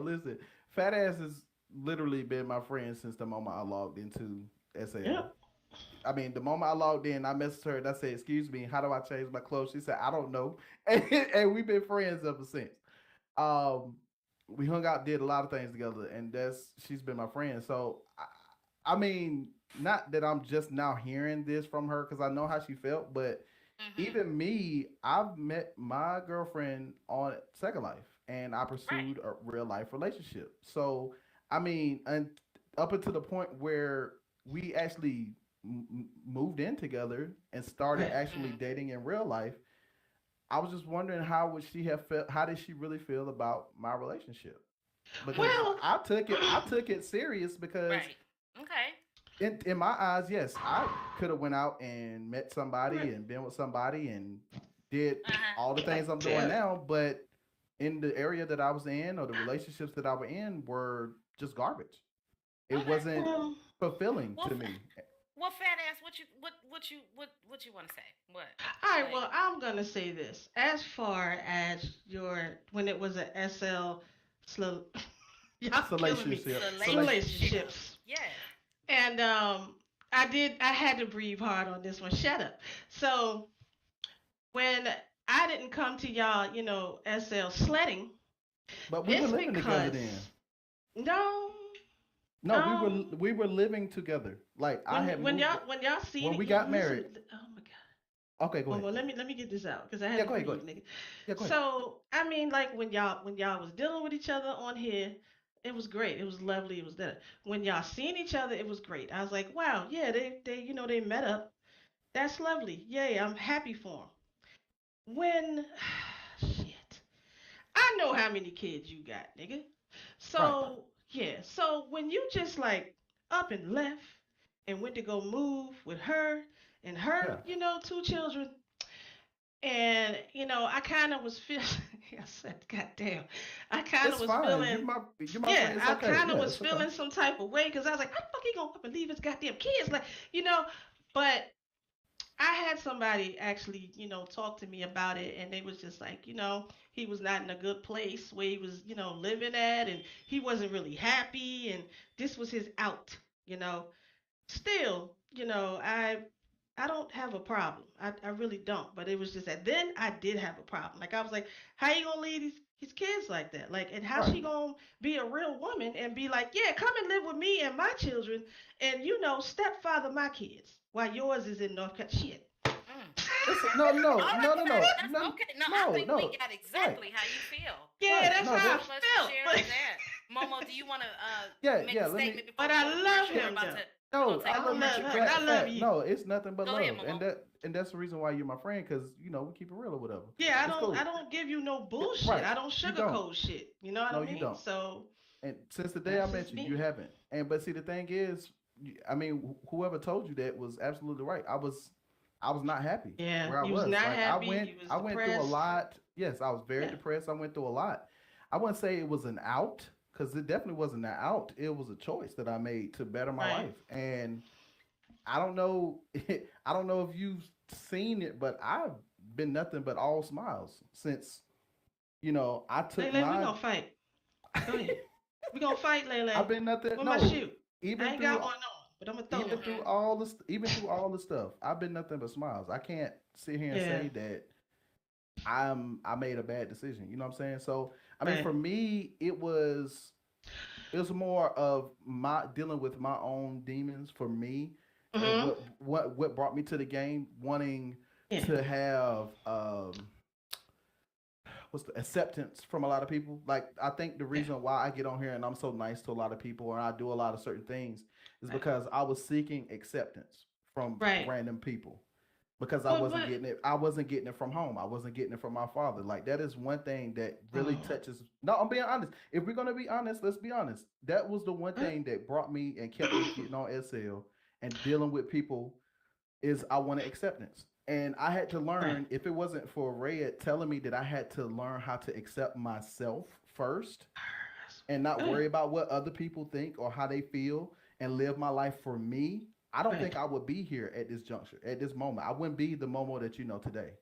listen. Fat ass has literally been my friend since the moment I logged into SL. Yeah. I mean, the moment I logged in, I messaged her and I said, "Excuse me, how do I change my clothes?" She said, "I don't know," and we've been friends ever since. We hung out, did a lot of things together, and she's been my friend. So, I mean, not that I'm just now hearing this from her because I know how she felt, but even me, I've met my girlfriend on Second Life, and I pursued a real life relationship. So, I mean, and up until the point where we actually moved in together and started actually dating in real life, I was just wondering how would she have felt? How did she really feel about my relationship? Because I took it serious because in my eyes, yes, I could have went out and met somebody and been with somebody and did all the things I'm doing now, but in the area that I was in or the relationships that I was in were just garbage. It wasn't fulfilling to me. Well, fat ass, what you want to say? What? All right, well, I'm gonna say this. As far as when it was a SL, y'all killing me. Relationships. Yeah. And I had to breathe hard on this one. Shut up. So when I didn't come to y'all, you know, SL sledding, but we were living together then. No, we were living together. Like when y'all see when we got married. Oh my god. Okay, go ahead. Well, let me get this out because I had to breathe, nigga. Yeah, go ahead. So I mean, like when y'all was dealing with each other on here, it was great. It was lovely. It was that. When y'all seen each other, it was great. I was like, wow, yeah, they you know they met up. That's lovely. Yay, I'm happy for them. When shit, I know how many kids you got, nigga. So yeah, so when you just like up and left and went to go move with her and her, you know, 2 children, and you know, I kind of was feeling. I said, "God damn," I kind of was feeling. I kind of was feeling some type of way because I was like, "How the fuck he gonna up and leave his goddamn kids?" Like, you know, but I had somebody actually, you know, talk to me about it, and they was just like, you know, he was not in a good place where he was, you know, living at, and he wasn't really happy, and this was his out, you know. Still, you know, I I don't have a problem. I really don't. But it was just that then I did have a problem. Like I was like, how you gonna leave his kids like that? Like, and how Right. she gonna be a real woman and be like, yeah, come and live with me and my children, and stepfather my kids while yours is in North Carolina. Shit. Listen, no, All right, okay. No, I think we got exactly how you feel. Yeah, that's how I Much for felt. sharing that. Momo, do you want to make a statement before But I love we're him. about to? No, I love you. No, it's nothing but Go love, ahead, and that's the reason why you're my friend, because we keep it real or whatever. Yeah, It's cool. I don't give you no bullshit. Right. I don't You don't. sugarcoat shit. You know what I mean? You don't. So, and since the day I that's met just you, me. you haven't. And but see, the thing is, I mean, whoever told you that was absolutely right. I was not happy. Yeah, where I you was not Like, happy. I went through a depressed. lot. Yes, I was very Yeah. depressed. I went through a lot. I wouldn't say it was an out, because it definitely wasn't an out. It was a choice that I made to better my Right. life. And I don't know, I don't know if you've seen it, but I've been nothing but all smiles since I took Lele, we my. gonna fight. Go ahead. We gonna fight, Lele. I've been nothing. With No, my shoe. even I ain't through got one on, but I'm gonna throw even one. through all this, even through all the stuff, I've been nothing but smiles. I can't sit here and Yeah. say that I made a bad decision. You know what I'm saying? So I mean, Right. for me, it was more of my dealing with my own demons for me, and Mhm. what brought me to the game, wanting Yeah. to have what's the acceptance from a lot of people. Like, I think the reason why I get on here and I'm so nice to a lot of people and I do a lot of certain things is Right. because I was seeking acceptance from Right. random people. Because I But wasn't what? getting it. I wasn't getting it from home. I wasn't getting it from my father. Like, that is one thing that really touches. No, I'm being honest. If we're gonna be honest, let's be honest. That was the one thing that brought me and kept me getting on SL and dealing with people, is I wanted acceptance. And I had to learn, if it wasn't for Red telling me that I had to learn how to accept myself first and not worry about what other people think or how they feel and live my life for me, I don't think I would be here at this juncture, at this moment. I wouldn't be the Momo that you know today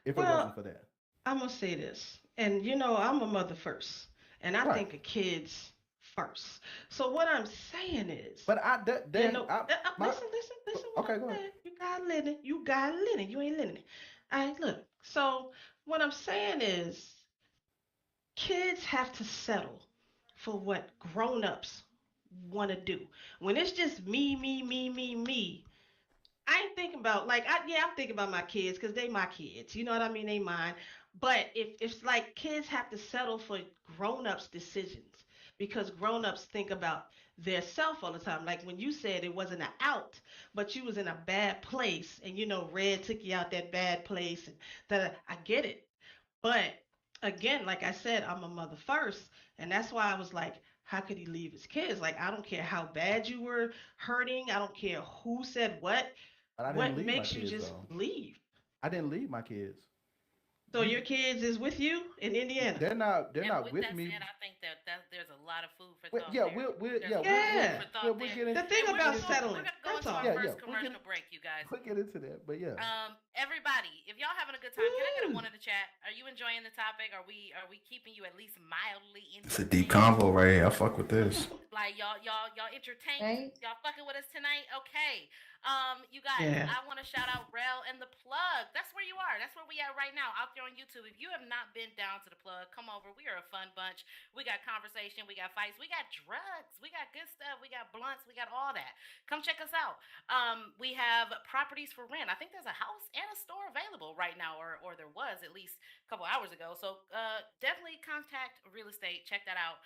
if it wasn't for that. I'm gonna say this, and I'm a mother first, and I think of kids first. So what I'm saying is, But listen. What okay, I'm go ahead. saying. You got linen. You ain't linen. All right, look. So what I'm saying is, kids have to settle for what grown-ups want to do. When it's just me, me, me, me, me, I ain't thinking about I'm thinking about my kids because they my kids. You know what I mean? They mine. But if it's like kids have to settle for grown-ups' decisions because grown-ups think about their self all the time. Like when you said it wasn't an out, but you was in a bad place, and Red took you out that bad place, and that I get it. But again, like I said, I'm a mother first, and that's why I was like, how could he leave his kids? Like, I don't care how bad you were hurting. I don't care who said what. But I didn't What leave makes my you kids, just though. leave? I didn't leave my kids. So your kids is with you in Indiana? They're not with that me. said, I think that there's a lot of food for Well, thought. yeah, there. we'll There's yeah, food for thought we'll there. get into The thing And about we're settling, gonna go that's into all. our first commercial break, you guys. We'll get into that, but yeah. Everybody, if y'all having a good time, can I get a one in the chat? Are you enjoying the topic? Are we keeping you at least mildly entertained? It's a deep convo right here. I fuck with this. Like y'all entertained? Right. Y'all fucking with us tonight? Okay. You guys, Yeah. I want to shout out Rel and the Plug. That's where you are. That's where we at right now, out there on YouTube. If you have not been down to the Plug, come over. We are a fun bunch. We got conversation, we got fights, we got drugs, we got good stuff, we got blunts, we got all that. Come check us out. We have properties for rent. I think there's a house and a store available right now, or there was at least a couple hours ago. So definitely contact real estate. Check that out.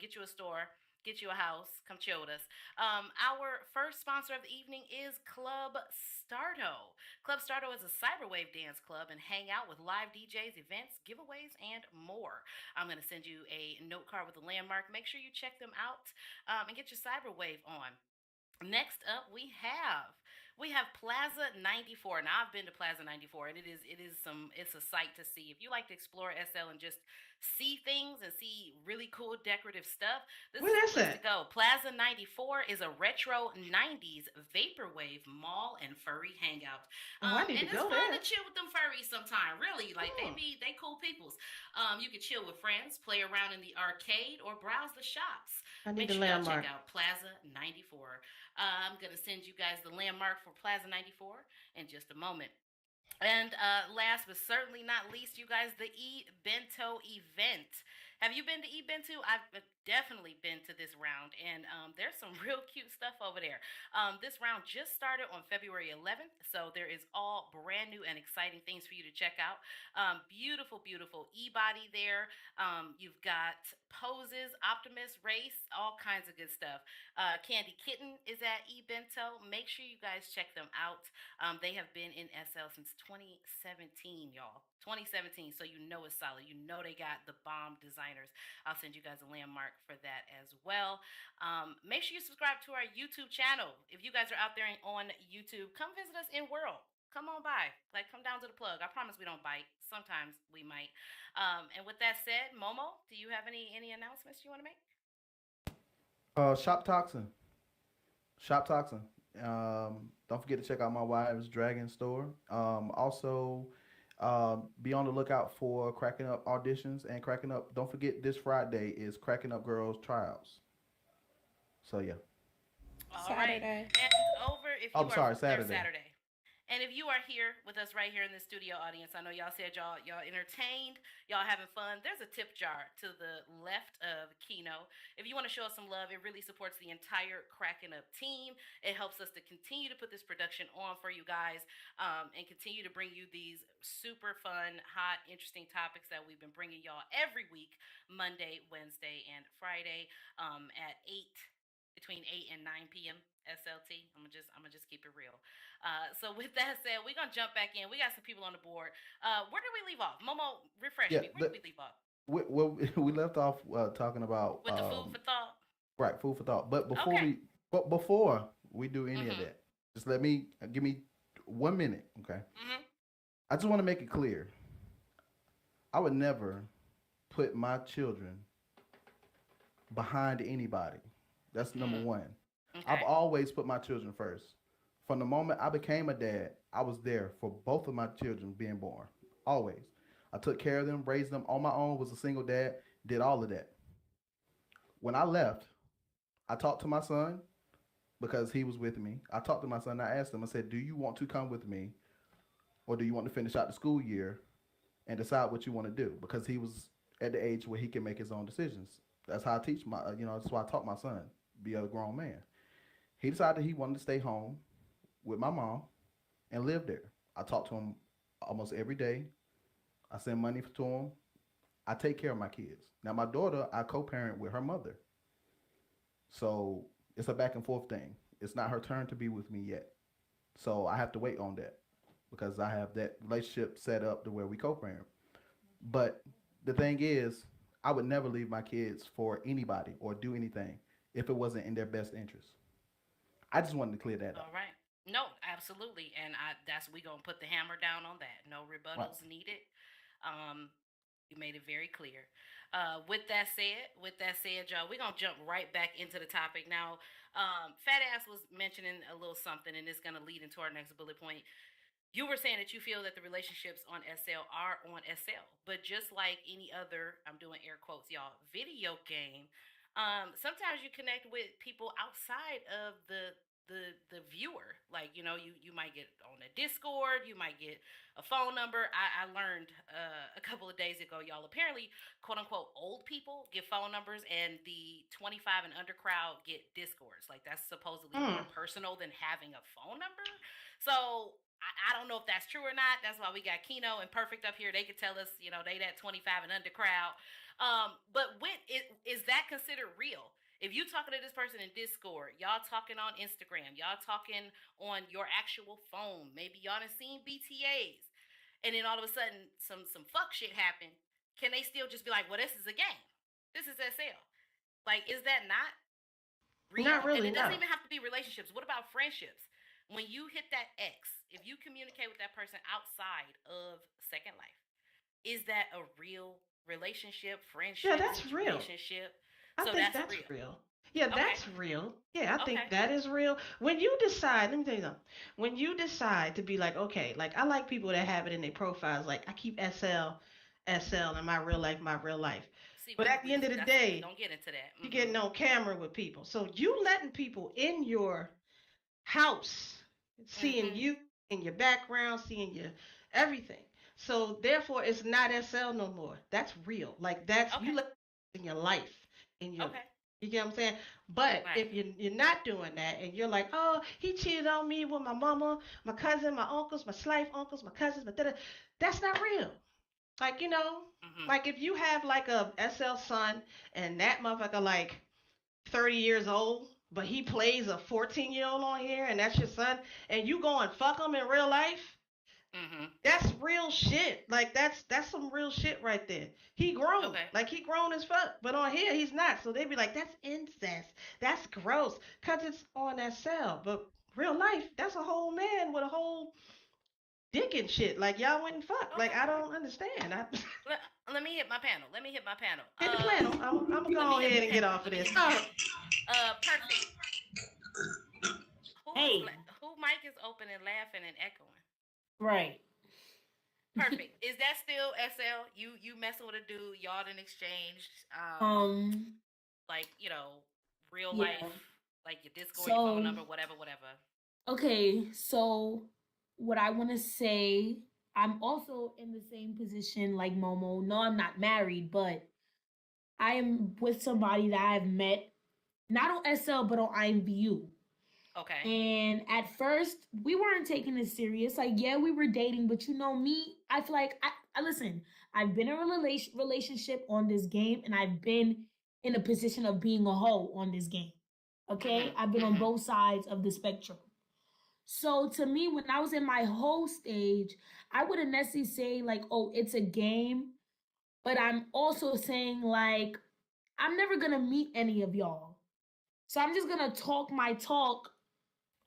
Get you a store. Get you a house. Come chill with us. Our first sponsor of the evening is Club Stardo. Club Stardo is a cyberwave dance club and hangout with live DJs, events, giveaways, and more. I'm going to send you a note card with a landmark. Make sure you check them out and get your cyberwave on. Next up, we have Plaza 94. Now I've been to Plaza 94, and it's a sight to see. If you like to explore SL and just see things and see really cool decorative stuff, this is the place to go. Plaza 94 is a retro 90s vaporwave mall and furry hangout. I need and to it's go fun there. to chill with them furries sometime. Really, like they cool peoples. You can chill with friends, play around in the arcade, or browse the shops. I need Make the sure y'all landmark. check out Plaza 94. I'm going to send you guys the landmark for Plaza 94 in just a moment. And last but certainly not least, you guys, the E-Bento event. Have you been to E-Bento? I've definitely been to this round, and there's some real cute stuff over there. This round just started on February 11th, so there is all brand new and exciting things for you to check out. Beautiful, beautiful E-Body there. You've got poses, Optimus Race, all kinds of good stuff. Candy Kitten is at E-Bento. Make sure you guys check them out. They have been in SL since 2017, y'all. 2017, so you know it's solid. You know they got the bomb designers. I'll send you guys a landmark for that as well. Make sure you subscribe to our YouTube channel. If you guys are out there on YouTube, come visit us in World. Come on by. Like, come down to the plug. I promise we don't bite. Sometimes we might. And with that said, Momo, do you have any announcements you want to make? Shop Toxin. Shop Toxin. Don't forget to check out my wife's Dragon store. Also, be on the lookout for Cracking Up auditions and Cracking Up. Don't forget this Friday is Cracking Up Girls Trials. So yeah. All right. And over if you are Saturday. And if you are here with us right here in the studio audience, I know y'all said y'all entertained, y'all having fun. There's a tip jar to the left of Kino. If you want to show us some love, it really supports the entire Cracking Up team. It helps us to continue to put this production on for you guys and continue to bring you these super fun, hot, interesting topics that we've been bringing y'all every week, Monday, Wednesday, and Friday at between 8 and 9 p.m. SLT. I'm gonna just keep it real. So with that said, we're gonna jump back in. We got some people on the board. Where did we leave off? Momo, refresh me. Where did we leave off? We left off talking about with the food for thought. Right, food for thought. But before we do any of that, just give me 1 minute, okay? I just want to make it clear. I would never put my children behind anybody. That's number one. Okay. I've always put my children first. From the moment I became a dad, I was there for both of my children being born. Always. I took care of them, raised them on my own, was a single dad, did all of that. When I left, I talked to my son because he was with me. I talked to my son and I asked him, I said, do you want to come with me or do you want to finish out the school year and decide what you want to do? Because he was at the age where he can make his own decisions. That's how I teach that's why I taught my son, be a grown man. He decided he wanted to stay home with my mom and live there. I talk to him almost every day. I send money to him. I take care of my kids. Now, my daughter, I co-parent with her mother. So it's a back and forth thing. It's not her turn to be with me yet. So I have to wait on that because I have that relationship set up to where we co-parent. But the thing is, I would never leave my kids for anybody or do anything if it wasn't in their best interest. I just wanted to clear that up. All right. No, absolutely. And we gonna put the hammer down on that. No rebuttals needed. You made it very clear. With that said, y'all, we're gonna jump right back into the topic. Now, Fat Ass was mentioning a little something, and it's gonna lead into our next bullet point. You were saying that you feel that the relationships on SL are on SL, but just like any other, I'm doing air quotes, y'all, video game, sometimes you connect with people outside of the viewer. Like, you might get on a Discord, you might get a phone number. I learned a couple of days ago, y'all, apparently, quote unquote, old people get phone numbers and the 25 and under crowd get Discords. Like, that's supposedly more personal than having a phone number. So I don't know if that's true or not. That's why we got Kino and Perfect up here. They could tell us, they that 25 and under crowd. But is that considered real? If you talking to this person in Discord, y'all talking on Instagram, y'all talking on your actual phone, maybe y'all done seen BTAs, and then all of a sudden some fuck shit happen, can they still just be like, well, this is a game. This is SL. Like, is that not real? Not really. And it doesn't even have to be relationships. What about friendships? When you hit that X, if you communicate with that person outside of Second Life, is that a real relationship, friendship? Yeah, that's real. Relationship. I think that's real. Yeah, that's real. Yeah, I think that is real. When you decide, let me tell you something. When you decide to be like, okay, like I like people that have it in their profiles, like I keep SL, and my real life. See, but at the end of the day, don't get into that. You're getting on camera with people. So you letting people in your house, seeing you in your background, seeing your everything. So therefore, it's not SL no more. That's real. Like that's you live in your life, in your. You get what I'm saying? But if you're not doing that and you're like, oh, he cheated on me with my mama, my cousin, my uncles, my slife uncles, my cousins, my da-da, that's not real. Like, like if you have like a SL son and that motherfucker like 30 years old, but he plays a 14-year-old on here and that's your son, and you go and fuck him in real life, that's real shit. Like that's some real shit right there. He grown. Like he grown as fuck. But on here he's not. So they be like, that's incest. That's gross. Cause it's on that cell. But real life, that's a whole man with a whole dick and shit. Like y'all went and fucked. Like I don't understand. Let me hit my panel. Hit the panel. I'm gonna go ahead and get off of this. Perfect. Hey. Who mic is open and laughing and echoing? Right. Perfect. Is that still SL? You messing with a dude, y'all done exchanged like, real life, like your Discord, your phone number, whatever. Okay, so what I want to say, I'm also in the same position like Momo. No, I'm not married, but I am with somebody that I've met, not on SL, but on IMVU. Okay. And at first, we weren't taking it serious. Like, yeah, we were dating, but me, I feel like, I listen, I've been in a relationship on this game, and I've been in a position of being a hoe on this game. Okay? I've been on both sides of the spectrum. So to me, when I was in my hoe stage, I wouldn't necessarily say like, oh, it's a game. But I'm also saying like, I'm never going to meet any of y'all. So I'm just going to talk my talk.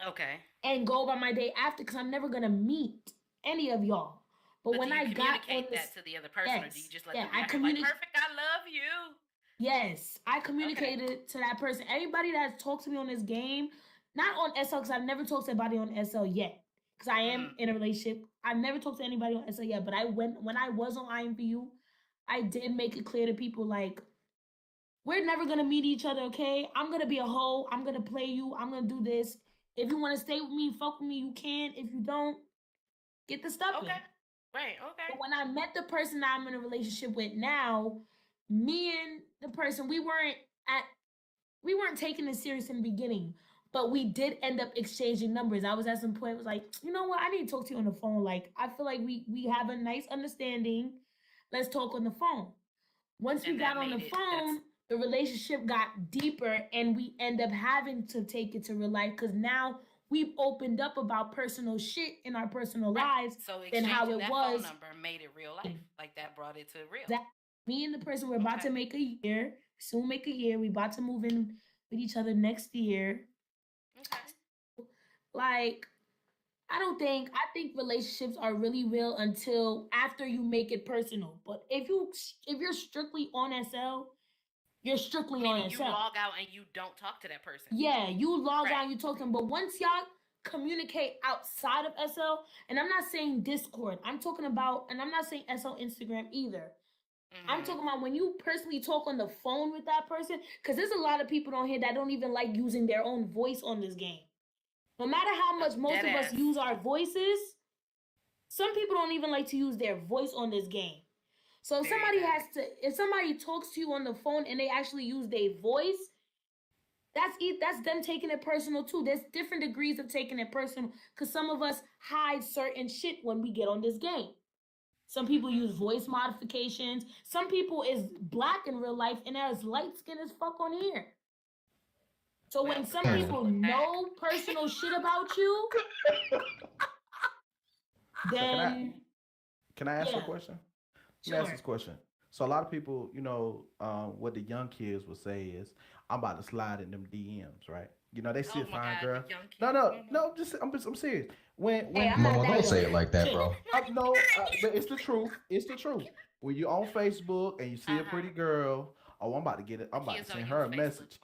Okay. And go about my day after, because I'm never going to meet any of y'all. But when I got on that to the other person, or do you just let them I communicate. Like, perfect, I love you. Yes, I communicated to that person. Everybody that has talked to me on this game, not on SL, because I've never talked to anybody on SL yet, because I am in a relationship. I've never talked to anybody on SL yet, but when I was on IMVU, I did make it clear to people like, we're never going to meet each other, okay? I'm going to be a hoe. I'm going to play you. I'm going to do this. If you want to stay with me, fuck with me, you can. If you don't, get the stuff in. Right, okay. But when I met the person that I'm in a relationship with now, me and the person, we weren't taking it serious in the beginning, but we did end up exchanging numbers. I was at some point, was like, you know what? I need to talk to you on the phone. Like, I feel like we have a nice understanding. Let's talk on the phone. Once we got on the phone, the relationship got deeper, and we end up having to take it to real life, because now we've opened up about personal shit in our personal lives. So than how it that was. Phone number made it real life. Like that brought it to real. Me and the person, we're about to make a year. Soon make a year. We about to move in with each other next year. Okay. Like, I think relationships are really real until after you make it personal. But if you're strictly on SL, you're strictly on SL. You log out and you don't talk to that person. Yeah, you log out and you talk to them. But once y'all communicate outside of SL, and I'm not saying Discord, I'm talking about, and I'm not saying SL Instagram either. I'm talking about when you personally talk on the phone with that person, because there's a lot of people on here that don't even like using their own voice on this game. No matter how much most of us use our voices, some people don't even like to use their voice on this game. So if somebody talks to you on the phone and they actually use their voice, that's them taking it personal too. There's different degrees of taking it personal, because some of us hide certain shit when we get on this game. Some people use voice modifications. Some people is black in real life and they're as light skinned as fuck on here. So when some people know personal shit about you, then can I ask a question? Sure. Let me ask this question. So a lot of people, what the young kids would say is, I'm about to slide in them DMs, right? They see a fine girl. No, I'm serious. Mama, don't say it like that, bro. No, but it's the truth. It's the truth. When you're on Facebook and you see a pretty girl, I'm about to get it. I'm about to send her a message.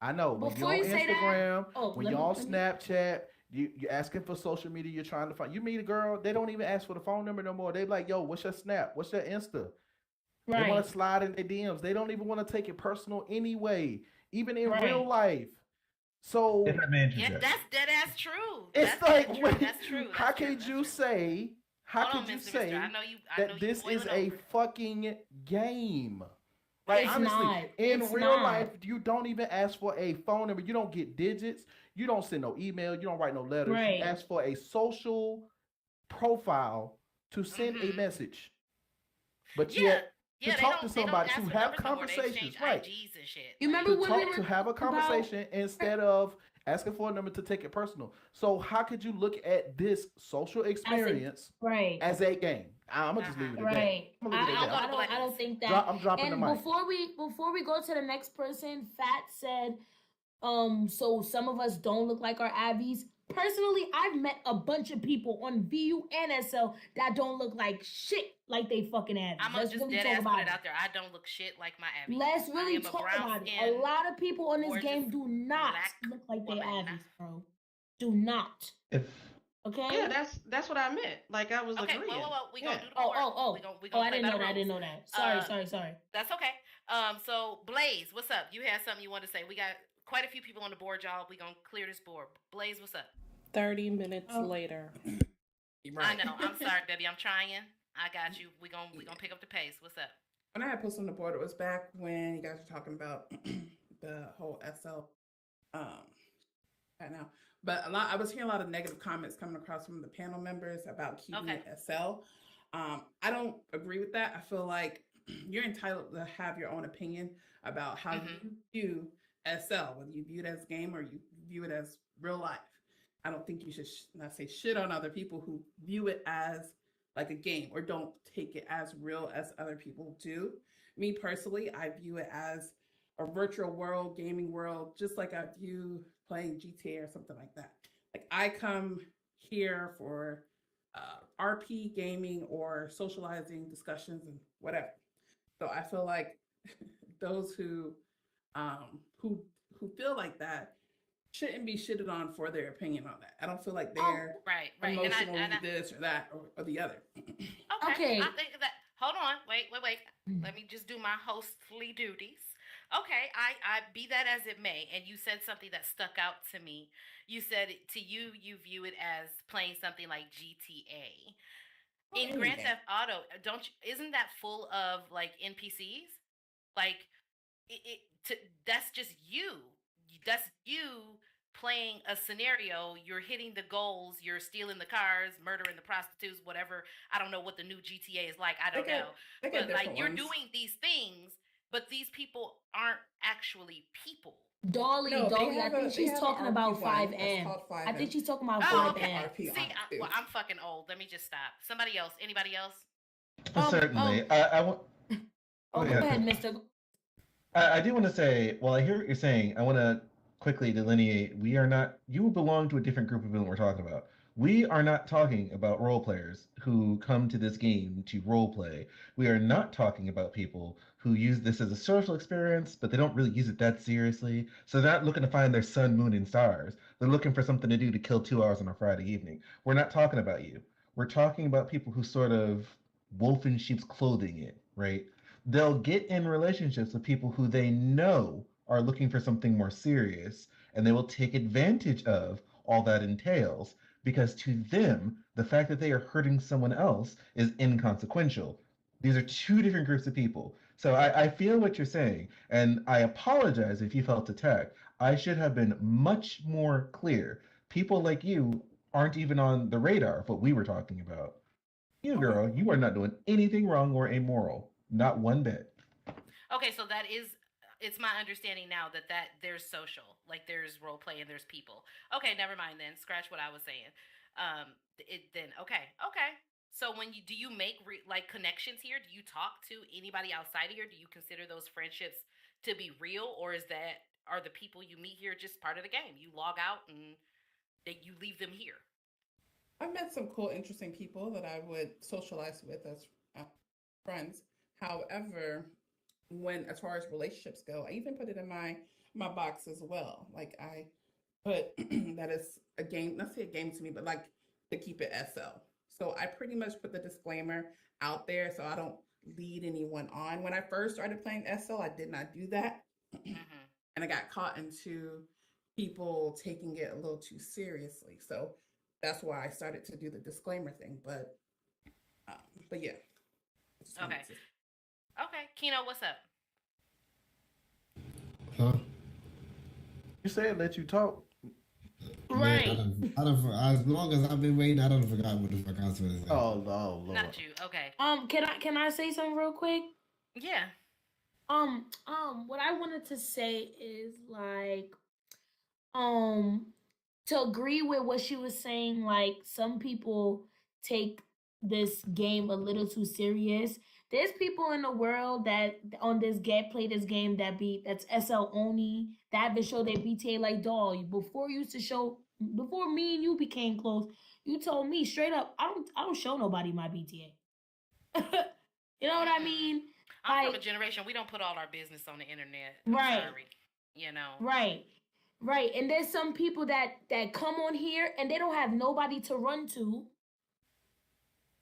I know. When you're on Instagram, when you're on Snapchat, you're asking for social media, you're trying to find. You meet a girl, they don't even ask for the phone number no more. They like, yo, what's your Snap? What's your Insta? Right. They want to slide in their DMs. They don't even want to take it personal anyway, even in real life. So If that man Yeah, Jack. that's true. it's That's like, true. wait, That's true. how That's true. could That's you true. say? How Hold on, could you Mr. say I know you that this is boiling a over. fucking game? Like, It's honestly, not. in It's real not. life, you don't even ask for a phone number. You don't get digits. You don't send no email. You don't write no letters. Right. You ask for a social profile to send a message. But yet, to talk to somebody, to have conversations, right? IGs and shit. You remember To when talk, we to were have a about conversation instead of asking for a number to take it personal. So how could you look at this social experience right as a game? I'm gonna just leave it at that. right? I'm gonna leave it at that. I don't think that. I'm dropping and the mic. before we go to the next person, Fat said, so some of us don't look like our Abbies. Personally, I've met a bunch of people on VU and SL that don't look like shit like they fucking Abbies. I'm gonna Let's just really dead talk ass about put it it. out there. I don't look shit like my Abby. Let's I really am a talk brown about it. A skinned, lot of people on this gorgeous game do not look like they Abbies, bro. Do not. Okay. Yeah, that's what I meant. Like I was agreeing. Well, we gonna do the Oh, homework. We gonna I play didn't by know the that. I didn't rules. know that. Sorry. That's okay. So Blaze, what's up? You had something you want to say? We got quite a few people on the board, y'all. We gonna clear this board. Blaze, what's up? 30 minutes later. I know. I'm sorry, baby. I'm trying. I got you. We gonna pick up the pace. What's up? When I had posted on the board, it was back when you guys were talking about the whole SL right now. But I was hearing a lot of negative comments coming across from the panel members about keeping it SL. I don't agree with that. I feel like you're entitled to have your own opinion about how you view SL, whether you view it as a game or you view it as real life. I don't think you should not say shit on other people who view it as like a game or don't take it as real as other people do. Me personally, I view it as a virtual world, gaming world, just like I view playing GTA or something like that. Like I come here for RP gaming or socializing discussions and whatever. So I feel like those who feel like that shouldn't be shitted on for their opinion on that. I don't feel like they're right. emotional this or that or the other. Okay. I think that. Hold on. Wait. Let me just do my hostly duties. Okay. I be that as it may, and you said something that stuck out to me. You said to you view it as playing something like GTA. In Grand Theft Auto, isn't that full of like NPCs? Like that's just you. That's you playing a scenario. You're hitting the goals. You're stealing the cars, murdering the prostitutes, whatever. I don't know what the new GTA is like. I don't know. But like you're doing these things, but these people aren't actually people. Dolly, I think she's talking about 5M. I think she's talking about 5M. Okay. See, I'm fucking old. Let me just stop. Somebody else? Anybody else? Certainly. I want. Go ahead, Mister. I do want to say, while I hear what you're saying, I want to quickly delineate. We are not. You belong to a different group of people we're talking about. We are not talking about role players who come to this game to role play. We are not talking about people who use this as a social experience, but they don't really use it that seriously. So they're not looking to find their sun, moon, and stars. They're looking for something to do to kill 2 hours on a Friday evening. We're not talking about you. We're talking about people who sort of wolf in sheep's clothing it, right? They'll get in relationships with people who they know are looking for something more serious, and they will take advantage of all that entails, because to them, the fact that they are hurting someone else is inconsequential. These are two different groups of people. So I feel what you're saying, and I apologize if you felt attacked. I should have been much more clear. People like you aren't even on the radar of what we were talking about. You, girl, you are not doing anything wrong or immoral. Not one bit. Okay, so it's my understanding now that there's social, like there's role play and there's people. Okay, never mind then. Scratch what I was saying. Okay. So do you make like connections here? Do you talk to anybody outside of here? Do you consider those friendships to be real, or are the people you meet here just part of the game? You log out and you leave them here. I've met some cool, interesting people that I would socialize with as friends. However, as far as relationships go, I even put it in my box as well. Like I put that is a game, not say a game to me, but like to keep it SL. So I pretty much put the disclaimer out there so I don't lead anyone on. When I first started playing SL, I did not do that. And I got caught into people taking it a little too seriously. So that's why I started to do the disclaimer thing. But yeah. Okay. Okay, Kino, what's up? Huh? You said let you talk. Right. Man, as long as I've been waiting, I don't forgot what the fuck I was going to say. Oh Lord. Not you. Okay. Can I say something real quick? Yeah. What I wanted to say is like, to agree with what she was saying, like some people take this game a little too serious. There's people in the world that on this game play this game that's SL only, that haven't showed their BTA. Like, dog, before me and you became close, you told me straight up, I don't show nobody my BTA. You know what I mean? I'm from a generation, we don't put all our business on the internet. I'm sorry. You know. Right. And there's some people that come on here and they don't have nobody to run to.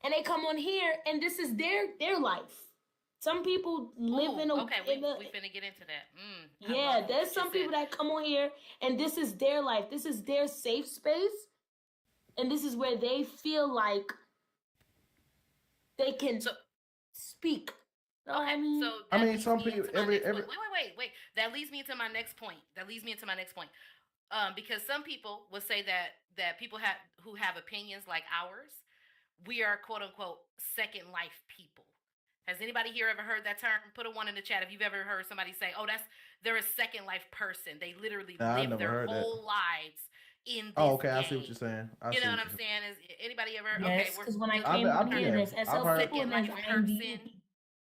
And they come on here and this is their life. Some people live in a... Okay, we finna get into that. Yeah, there's some people that come on here and this is their life. This is their safe space. And this is where they feel like they can speak. Okay, so I mean, some people every wait. That leads me to my next point. Because some people would say that people who have opinions like ours, we are quote unquote second life people. Has anybody here ever heard that term? Put a 1 in the chat if you've ever heard somebody say, "Oh, they're a second life person. They literally live their whole lives in this okay, game." I see what you're saying. You know what I'm saying? Is anybody ever? Yes, because when I came on here, there's SL people and there's IMVU.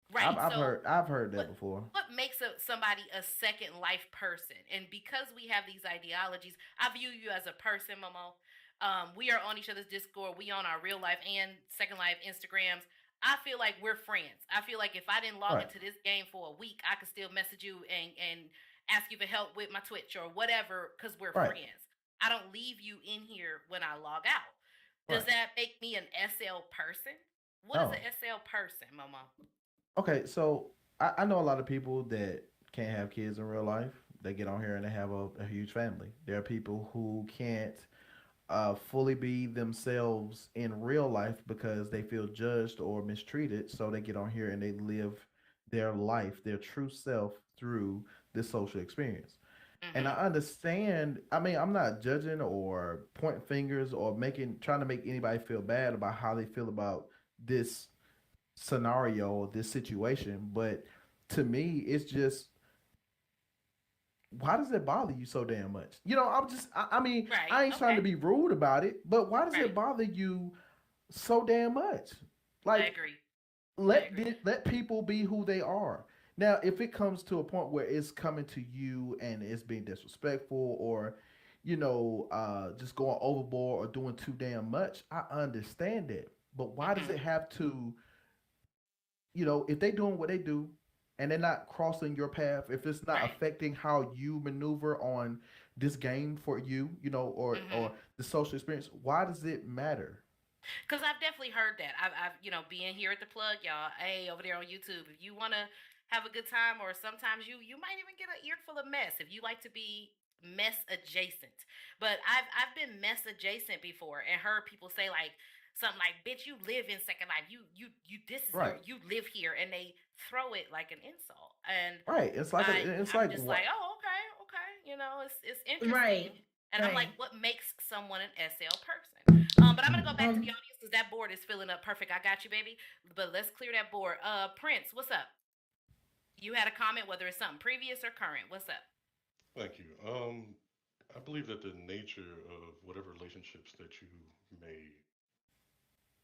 Right. I've heard that before. What makes somebody a second life person? And because we have these ideologies, I view you as a person, Momo. We are on each other's Discord. We on our real life and second life Instagrams. I feel like we're friends. I feel like if I didn't log into this game for a week, I could still message you and ask you for help with my Twitch or whatever because we're friends. I don't leave you in here when I log out. Does that make me an SL person? What is an SL person, Momo? Okay, so I know a lot of people that can't have kids in real life. They get on here and they have a huge family. There are people who can't fully be themselves in real life because they feel judged or mistreated. So they get on here and they live their life, their true self through this social experience. And I understand. I mean, I'm not judging or pointing fingers or trying to make anybody feel bad about how they feel about this scenario, this situation, but to me it's just, why does it bother you so damn much? You know, I mean, I ain't trying to be rude about it, but why does it bother you so damn much? Like, I agree. Let people be who they are. Now, if it comes to a point where it's coming to you and it's being disrespectful or, you know, just going overboard or doing too damn much, I understand it. But why does it have to, you know, if they doing what they do and they're not crossing your path, if it's not affecting how you maneuver on this game for you, you know, or the social experience, why does it matter? Because I've definitely heard that. I've you know, being here at the plug, y'all, hey, over there on YouTube, if you want to have a good time, or sometimes you might even get an earful of mess if you like to be mess adjacent. But I've been mess adjacent before and heard people say like something like, "Bitch, you live in Second Life. You this is you live here," and they throw it like an insult. And it's like I'm just like, oh, okay, you know, it's interesting. And I'm like, what makes someone an SL person? But I'm gonna go back to the audience because that board is filling up. Perfect. I got you, baby. But let's clear that board. Prince, what's up? You had a comment, whether it's something previous or current. What's up? Thank you. I believe that the nature of whatever relationships that you may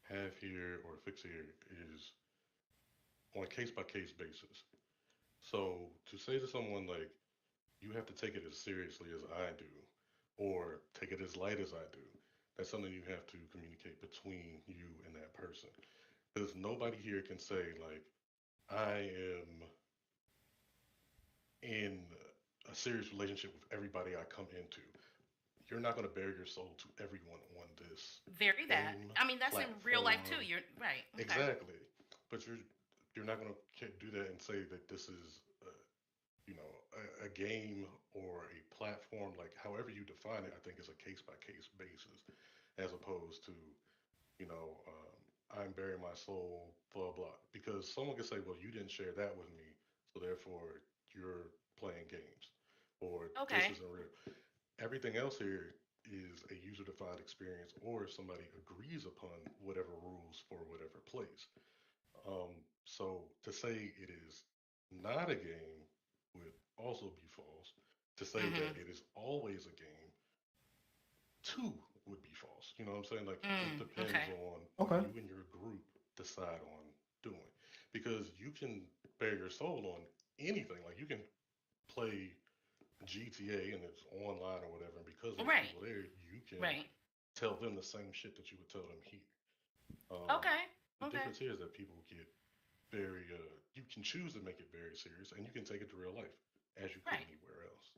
have here or fix here is on a case-by-case basis. So to say to someone like, you have to take it as seriously as I do, or take it as light as I do, that's something you have to communicate between you and that person. Because nobody here can say like, I am in a serious relationship with everybody I come into. You're not going to bare your soul to everyone on this. Very that. I mean, that's platform. In real life too. You're right. Okay. Exactly. But you're not going to do that and say that this is a game or a platform, like however you define it, I think is a case by case basis, as opposed to, I'm burying my soul, blah, blah. Because someone could say, well, you didn't share that with me, so therefore you're playing games, or this isn't real. Everything else here is a user defined experience, or if somebody agrees upon whatever rules for whatever place. So to say it is not a game would also be false. To say that it is always a game, too, would be false. You know what I'm saying? Like it just depends on what you and your group decide on doing. Because you can bare your soul on anything. Like you can play GTA and it's online or whatever, and because there's people there, you can tell them the same shit that you would tell them here. The difference here is that people get very, you can choose to make it very serious, and you can take it to real life as you could anywhere else.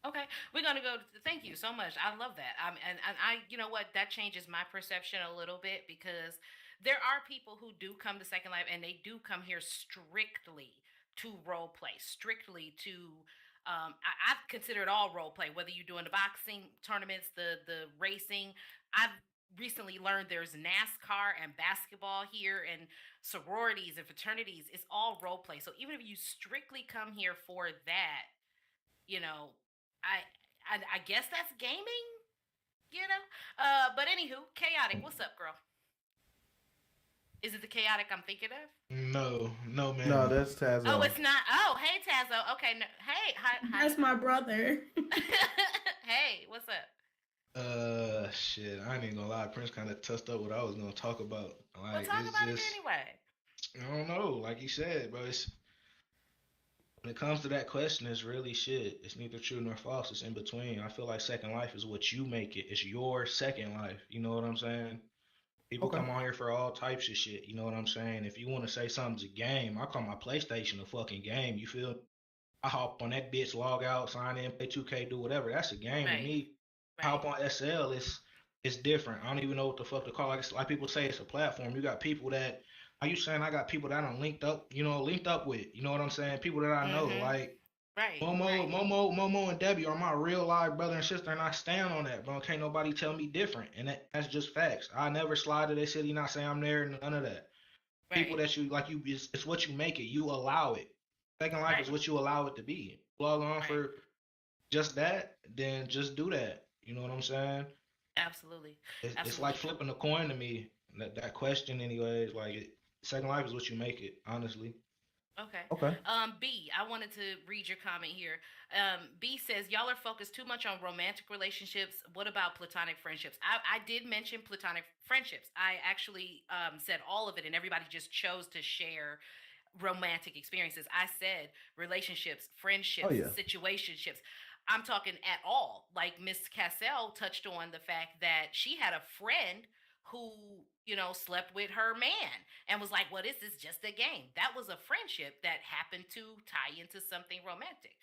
Okay, we're gonna go. Thank you so much. I love that. And I, you know what, that changes my perception a little bit because there are people who do come to Second Life and they do come here strictly to role play, strictly to. I consider it all role play. Whether you're doing the boxing tournaments, the racing. I've recently learned there's NASCAR and basketball here, and sororities and fraternities. It's all role play. So even if you strictly come here for that, you know, I guess that's gaming, you know. But anywho, chaotic. What's up, girl? Is it the chaotic I'm thinking of? No, man. No, that's Tazo. Oh, it's not. Oh, hey, Tazo. Okay, no, hey, hi. That's my brother. Hey, what's up? Shit, I ain't even gonna lie. Prince kind of touched up what I was gonna talk about. Like, well, talk about it anyway. I don't know. Like you said, bro, when it comes to that question, it's really shit. It's neither true nor false. It's in between. I feel like Second Life is what you make it. It's your Second Life. You know what I'm saying? People come on here for all types of shit. You know what I'm saying? If you want to say something's a game, I call my PlayStation a fucking game. You feel? I hop on that bitch, log out, sign in, play 2K, do whatever. That's a game to me. Hop on SL, it's different. I don't even know what the fuck to call it. Like people say, it's a platform. You got people that. Are you saying I got people that I'm linked up with? You know what I'm saying? People that I know, like Momo and Debbie are my real live brother and sister, and I stand on that, bro. Can't nobody tell me different, and that's just facts. I never slide to their city, not say I'm there, none of that. People that you like, it's what you make it. You allow it. Second Life is what you allow it to be. Log on for just that, then just do that. You know what I'm saying? Absolutely. It's like flipping a coin to me. That question, anyways, like. Second Life is what you make it, honestly. Okay. B, I wanted to read your comment here. B says, y'all are focused too much on romantic relationships. What about platonic friendships? I did mention platonic friendships. I actually said all of it, and everybody just chose to share romantic experiences. I said relationships, friendships, situationships. I'm talking at all. Like Miss Cassell touched on the fact that she had a friend who, you know, slept with her man and was like, well, this is just a game. That was a friendship that happened to tie into something romantic.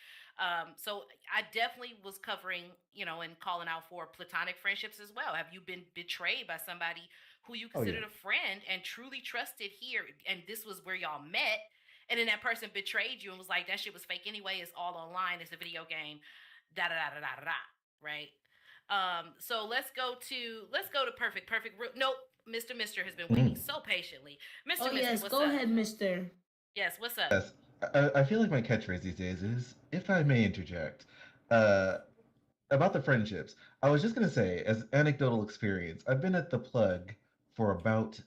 So I definitely was covering, you know, and calling out for platonic friendships as well. Have you been betrayed by somebody who you considered a friend and truly trusted here? And this was where y'all met. And then that person betrayed you and was like, that shit was fake anyway. It's all online. It's a video game. Right? So let's go to perfect. Nope, Mr. has been waiting so patiently. Mr. Yes, what's go up? ahead, Mr. Yes, what's up? Yes, I feel like my catchphrase these days is, if I may interject, about the friendships. I was just gonna say, as anecdotal experience, I've been at the plug for about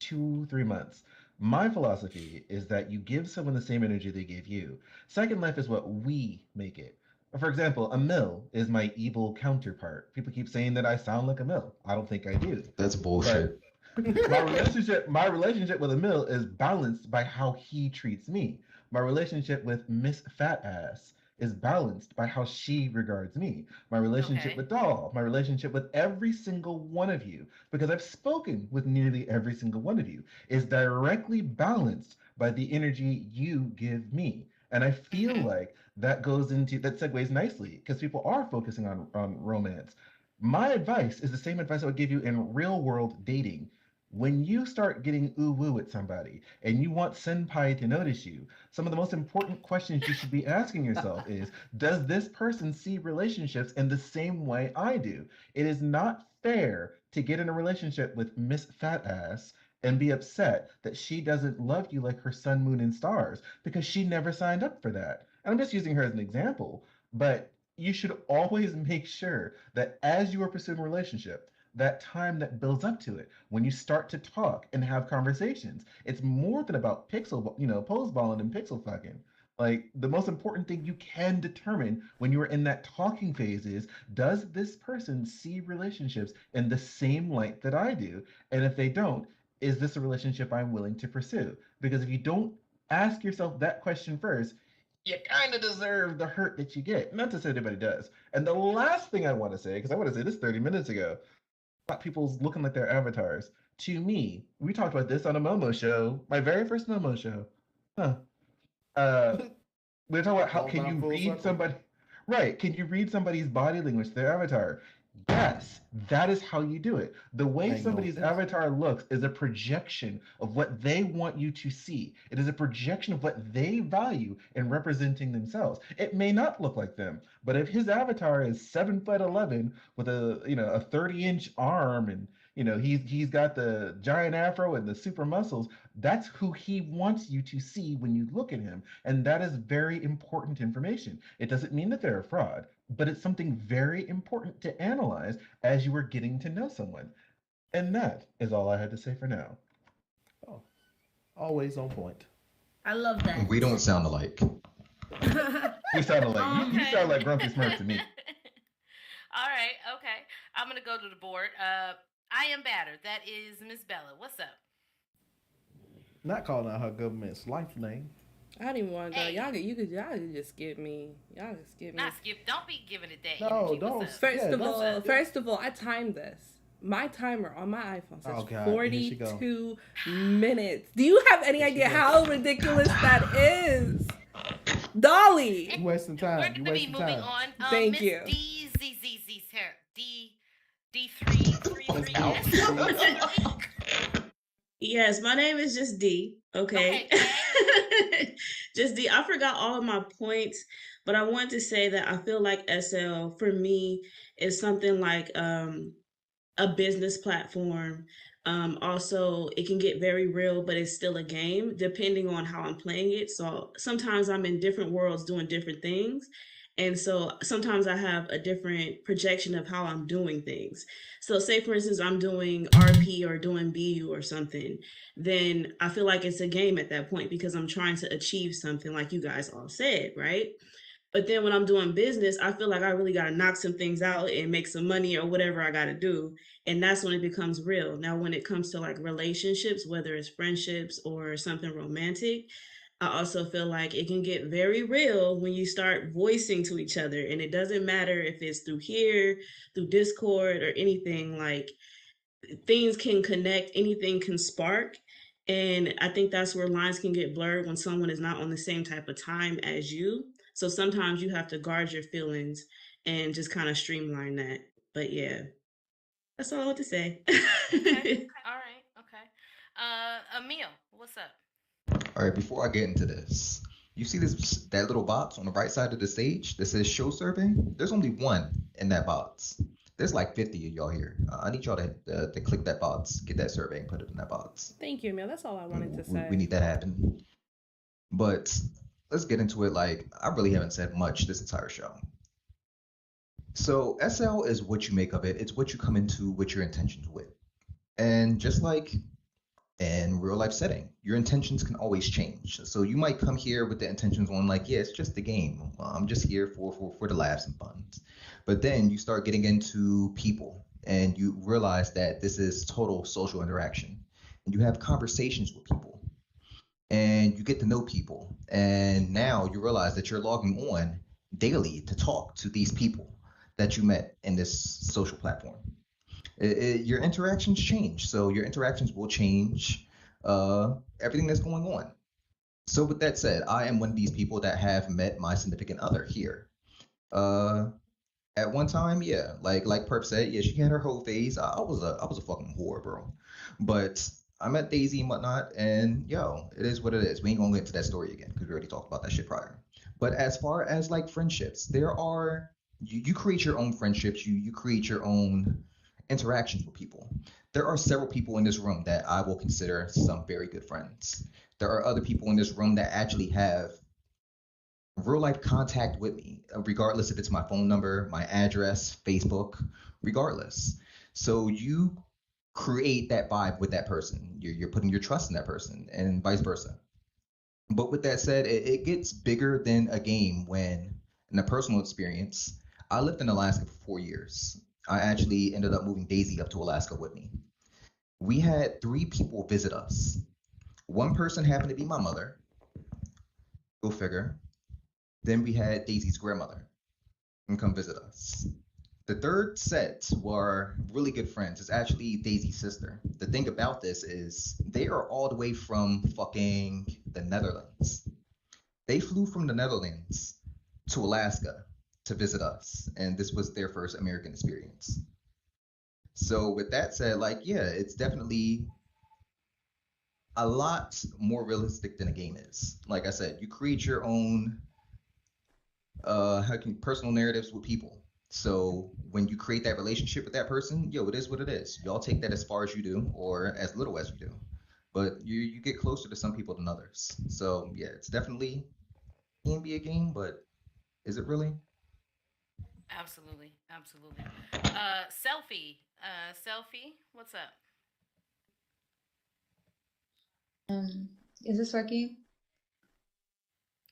2-3 months. My philosophy is that you give someone the same energy they give you. Second Life is what we make it. For example, a mill is my evil counterpart. People keep saying that I sound like a mill. I don't think I do. That's bullshit. My relationship with a mill is balanced by how he treats me. My relationship with Miss Fat Ass is balanced by how she regards me. My relationship with Doll, my relationship with every single one of you, because I've spoken with nearly every single one of you, is directly balanced by the energy you give me. And I feel like that segues nicely because people are focusing on romance. My advice is the same advice I would give you in real world dating. When you start getting ooh-woo at somebody and you want senpai to notice you, some of the most important questions you should be asking yourself is, does this person see relationships in the same way I do? It is not fair to get in a relationship with Miss Fat Ass and be upset that she doesn't love you like her sun, moon, and stars because she never signed up for that. And I'm just using her as an example, but you should always make sure that as you are pursuing a relationship, that time that builds up to it, when you start to talk and have conversations, it's more than about pose balling and pixel fucking. Like, the most important thing you can determine when you are in that talking phase is, does this person see relationships in the same light that I do? And if they don't, is this a relationship I'm willing to pursue? Because if you don't ask yourself that question first, you kind of deserve the hurt that you get. Not to say anybody does. And the last thing I want to say, because I want to say this 30 minutes ago, about people's looking like their avatars. To me, we talked about this on a Momo show, my very first Momo show. Huh. We're talking about how can you read somebody, right? Can you read somebody's body language, their avatar? Yes, that is how you do it. The way somebody's avatar looks is a projection of what they want you to see. It is a projection of what they value in representing themselves. It may not look like them, but if his avatar is 7'11" with a 30-inch arm, and he's got the giant afro and the super muscles, that's who he wants you to see when you look at him. And that is very important information. It doesn't mean that they're a fraud, but it's something very important to analyze as you are getting to know someone. And that is all I had to say for now. Oh, always on point. I love that. We don't sound alike. We sound alike. You sound like Grumpy Smurf to me. All right, okay. I'm gonna go to the board. I am battered. That is Miss Bella. What's up? Not calling out her government's life name. I didn't even want to go. Hey. Y'all could just skip me. Y'all can skip me. Not skip. Don't be giving it that No, energy. don't. What's up? First of all, I timed this. My timer on my iPhone says Oh, God. 42 minutes. Do you have any idea how ridiculous that is? Dolly. You wasting time. We're You gonna be wasting moving time. on. Thank Miss you. DZZZ's here. D333. Yes, my name is just D. Okay. Just D. I forgot all of my points, but I want to say that I feel like SL for me is something like a business platform. Also, it can get very real, but it's still a game depending on how I'm playing it. So sometimes I'm in different worlds doing different things. And so sometimes I have a different projection of how I'm doing things. So say for instance, I'm doing RP or doing BU or something, then I feel like it's a game at that point because I'm trying to achieve something like you guys all said, right? But then when I'm doing business, I feel like I really got to knock some things out and make some money or whatever I got to do. And that's when it becomes real. Now, when it comes to like relationships, whether it's friendships or something romantic, I also feel like it can get very real when you start voicing to each other. And it doesn't matter if it's through here, through Discord or anything, like things can connect, anything can spark. And I think that's where lines can get blurred when someone is not on the same type of time as you. So sometimes you have to guard your feelings and just kind of streamline that. But yeah, that's all I want to say. Okay. All right. Okay. Emil, what's up? All right, before I get into this, you see that little box on the right side of the stage that says show survey? There's only one in that box. There's like 50 of y'all here. I need y'all to click that box, get that survey, and put it in that box. Thank you, Emil. That's all I wanted to say. We need that happen. But let's get into it. Like, I really haven't said much this entire show. So SL is what you make of it. It's what you come into with your intentions with. And just like in real life setting, your intentions can always change. So you might come here with the intentions on like, yeah, it's just a game. I'm just here for the laughs and fun. But then you start getting into people and you realize that this is total social interaction. And you have conversations with people and you get to know people. And now you realize that you're logging on daily to talk to these people that you met in this social platform. Your interactions change. So your interactions will change everything that's going on. So with that said, I am one of these people that have met my significant other here. At one time, yeah, like Perp said, yeah, she had her whole phase. I was a fucking whore, bro. But I met Daisy and whatnot, and yo, it is what it is. We ain't gonna get into that story again because we already talked about that shit prior. But as far as like friendships, there are you create your own friendships. You create your own interactions with people. There are several people in this room that I will consider some very good friends. There are other people in this room that actually have real life contact with me, regardless if it's my phone number, my address, Facebook, regardless. So you create that vibe with that person. You're putting your trust in that person, and vice versa. But with that said, it gets bigger than a game when, in a personal experience, I lived in Alaska for 4 years. I actually ended up moving Daisy up to Alaska with me. We had 3 people visit us. One person happened to be my mother. Go figure. Then we had Daisy's grandmother and come visit us. The third set were really good friends. It's actually Daisy's sister. The thing about this is they are all the way from fucking the Netherlands. They flew from the Netherlands to Alaska to visit us, and this was their first American experience. So with that said, like, yeah, it's definitely a lot more realistic than a game is. Like I said, you create your own personal narratives with people. So when you create that relationship with that person, yo, it is what it is. Y'all take that as far as you do, or as little as you do. But you get closer to some people than others. So yeah, it's definitely can be a game, but is it really? Absolutely, absolutely. Selfie, selfie. What's up? Is this working?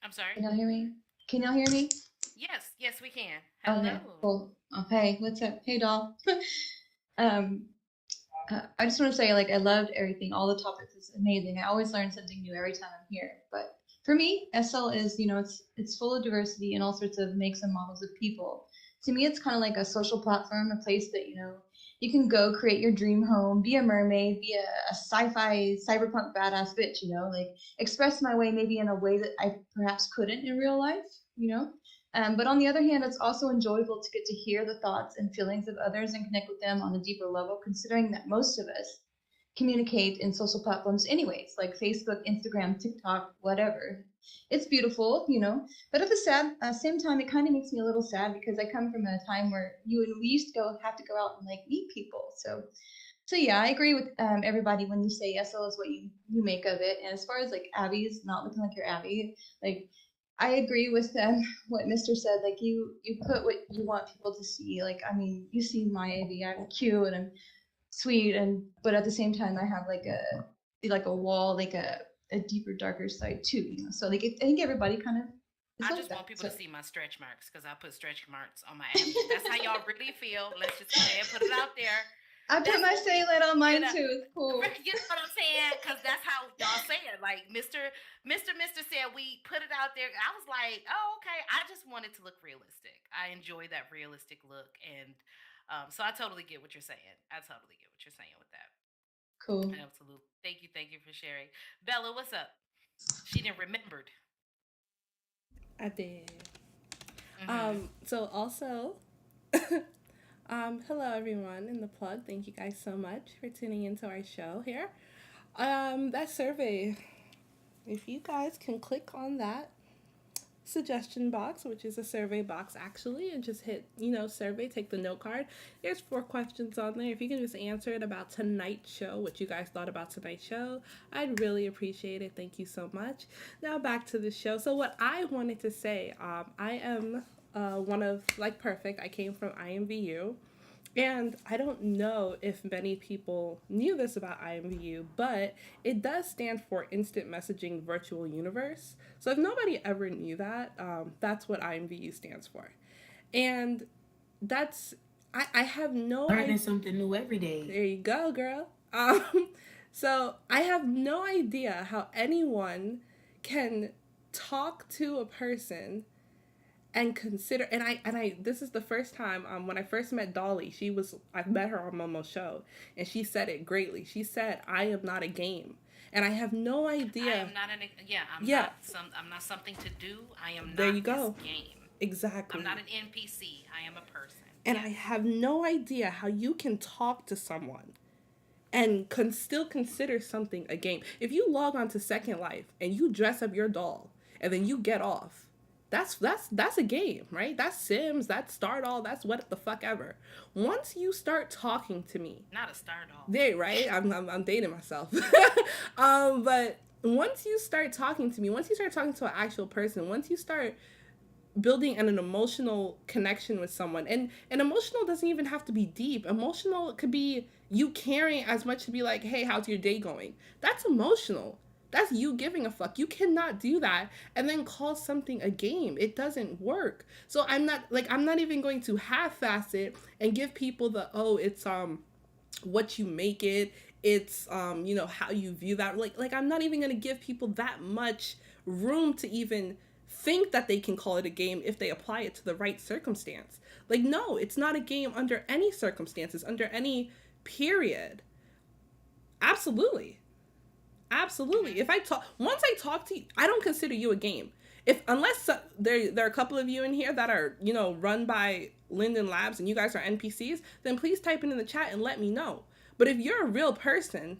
I'm sorry. Can y'all hear me? Can y'all hear me? Yes, yes, we can. Hello. Okay, cool. Okay, what's up? Hey, doll. um, I just want to say, like, I loved everything. All the topics is amazing. I always learn something new every time I'm here. But for me, SL is, it's full of diversity and all sorts of makes and models of people. To me, it's kind of like a social platform, a place that, you can go create your dream home, be a mermaid, be a sci-fi cyberpunk badass bitch, like express my way maybe in a way that I perhaps couldn't in real life, But on the other hand, it's also enjoyable to get to hear the thoughts and feelings of others and connect with them on a deeper level, considering that most of us communicate in social platforms anyways, like Facebook, Instagram, TikTok, whatever. It's beautiful, but at the same time, it kind of makes me a little sad because I come from a time where you at least have to go out and like meet people. So yeah, I agree with everybody when you say SL is what you make of it. And as far as like Abby's not looking like your Abby, like I agree with what Mr. said. Like you put what you want people to see. Like I mean, you see my Abby. I'm cute and I'm sweet, but at the same time, I have like a wall, like a deeper, darker side too. So like I think everybody kind of. I just want people to see my stretch marks because I put stretch marks on my abs. That's how y'all really feel. Let's just go ahead and put it out there. I put my cellulite on mine too. It's cool. You know what I'm saying? Because that's how y'all say it. Like Mr. said, we put it out there. I was like, oh, okay. I just wanted to look realistic. I enjoy that realistic look, and so I totally get what you're saying. I totally get what you're saying with that. Cool. Absolutely. Thank you for sharing. Bella, what's up? She didn't remembered. I did. So also, hello everyone in the plug. Thank you guys so much for tuning into our show here. That survey, if you guys can click on that suggestion box, which is a survey box actually, and just hit, survey, take the note card. There's 4 questions on there. If you can just answer it about tonight's show, what you guys thought about tonight's show, I'd really appreciate it. Thank you so much. Now back to the show. So what I wanted to say, I am one of, like Perfect, I came from IMVU. And I don't know if many people knew this about IMVU, but it does stand for Instant Messaging Virtual Universe. So if nobody ever knew that, that's what IMVU stands for. And that's, I have no idea. Learning something new every day. There you go, girl. So I have no idea how anyone can talk to a person and consider, and I this is the first time when I first met Dolly, I met her on Momo's show, and she said it greatly. She said, I am not a game. And I have no idea. I am not I'm not something to do. I am not there you go. This game. Exactly. I'm not an NPC. I am a person. And I have no idea how you can talk to someone and can still consider something a game. If you log on to Second Life and you dress up your doll and then you get off, that's a game, right? That's Sims, that's Stardoll, that's what the fuck ever. Once you start talking to me, not a Stardoll. There, right? I'm dating myself. But once you start talking to me, once you start talking to an actual person, once you start building an emotional connection with someone, and emotional doesn't even have to be deep. Emotional could be you caring as much to be like, hey, how's your day going? That's emotional. That's you giving a fuck. You cannot do that and then call something a game. It doesn't work. So I'm not even going to half-ass it and give people the, oh, it's what you make it, it's you know, how you view that. Like I'm not even going to give people that much room to even think that they can call it a game if they apply it to the right circumstance. Like, no, it's not a game under any circumstances, under any period. Absolutely. If once I talk to you, I don't consider you a game. Unless there are a couple of you in here that are, you know, run by Linden Labs and you guys are NPCs, then please type it in the chat and let me know. But if you're a real person,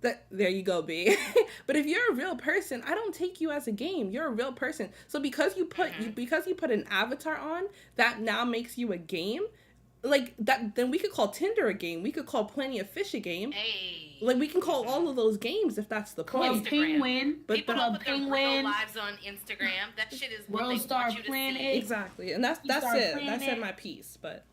there you go, B. But if you're a real person, I don't take you as a game. You're a real person. So because you put an avatar on, that now makes you a game. Like that, then we could call Tinder a game. We could call Plenty of Fish a game. Hey. Like we can call all of those games if that's the point. Penguin. But people don't put their real lives on Instagram. That shit is what they want you to see. Exactly, and that's it. That's in my piece, but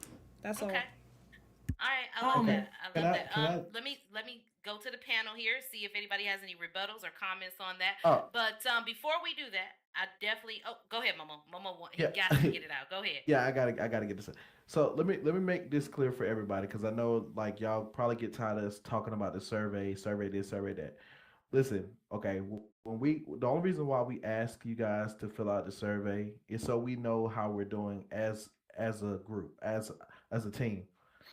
that's all. All right, I love that. I love that. Let me go to the panel here, see if anybody has any rebuttals or comments on that. But before we do that, I definitely. Oh, go ahead, Momo. Momo, you got to get it out. Go ahead. Yeah, I gotta get this. So let me make this clear for everybody, because I know like y'all probably get tired of us talking about the survey this, survey that. Listen, okay, the only reason why we ask you guys to fill out the survey is so we know how we're doing as a group, as a team.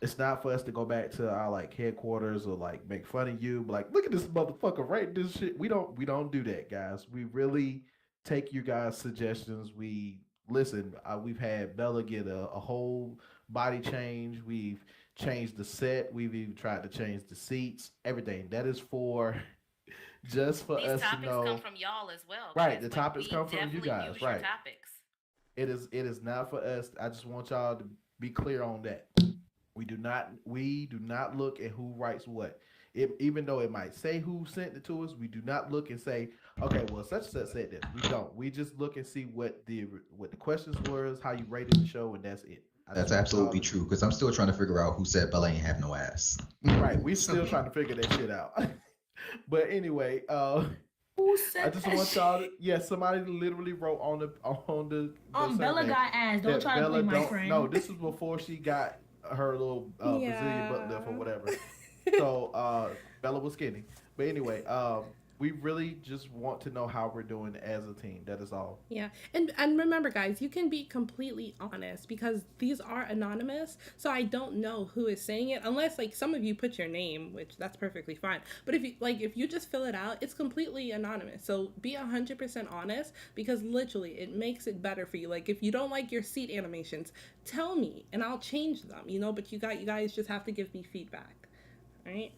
It's not for us to go back to our like headquarters or like make fun of you, but like, look at this motherfucker writing this shit. We don't do that, guys. We really take you guys' suggestions. We listen. We've had Bella get a whole body change. We've changed the set. We've even tried to change the seats. Everything that is for just for us to know. These topics come from y'all as well. Right, the topics come from you guys. Right. Topics. It is not for us. I just want y'all to be clear on that. We do not look at who writes what. Even though it might say who sent it to us, we do not look and say, okay, well, such and such said this. We don't. We just look and see what the questions was, how you rated the show, and that's it. That's absolutely true, because I'm still trying to figure out who said Bella ain't have no ass. Right, we still trying to figure that shit out. But anyway, who said I just want y'all to, somebody literally wrote on the Bella got ass. Don't try to play my friend. No, this was before she got her little Brazilian butt lift or whatever. So Bella was skinny. But anyway, we really just want to know how we're doing as a team. That is all. Yeah. And remember, guys, you can be completely honest because these are anonymous. So I don't know who is saying it unless like some of you put your name, which that's perfectly fine. But if you just fill it out, it's completely anonymous. So be 100% honest because literally it makes it better for you. Like if you don't like your seat animations, tell me and I'll change them, but you guys just have to give me feedback. All right?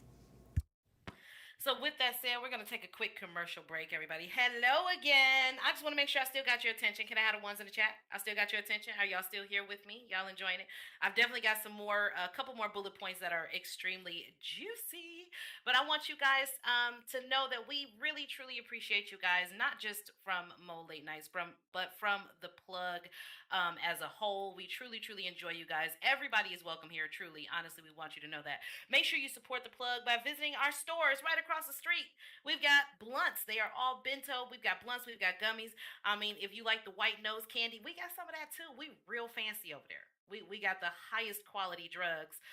So with that said, we're going to take a quick commercial break, everybody. Hello again. I just want to make sure I still got your attention. Can I have the ones in the chat? I still got your attention. Are y'all still here with me? Y'all enjoying it? I've definitely got a couple more bullet points that are extremely juicy. But I want you guys to know that we really, truly appreciate you guys, not just from Mo Late Nights, but from the plug as a whole. We truly, truly enjoy you guys. Everybody is welcome here, truly. Honestly, we want you to know that. Make sure you support the plug by visiting our stores right across the street. We've got blunts. They are all bento. We've got blunts. We've got gummies. I mean, if you like the white nose candy, we got some of that too. We real fancy over there. We got the highest quality drugs,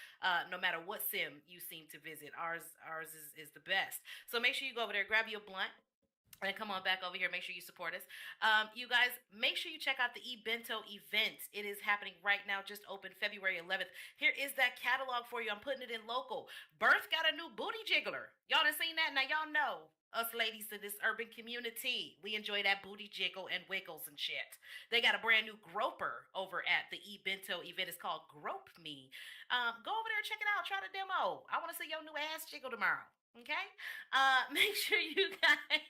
no matter what sim you seem to visit. Ours is the best. So make sure you go over there, grab you a blunt, and come on back over here. Make sure you support us. You guys, make sure you check out the eBento event. It is happening right now. Just opened February 11th. Here is that catalog for you. I'm putting it in local. Birth got a new booty jiggler. Y'all done seen that? Now y'all know. Us ladies in this urban community, we enjoy that booty jiggle and wiggles and shit. They got a brand new groper over at the eBento event. It's called Grope Me. Go over there and check it out. Try the demo. I want to see your new ass jiggle tomorrow. Okay? Make sure you guys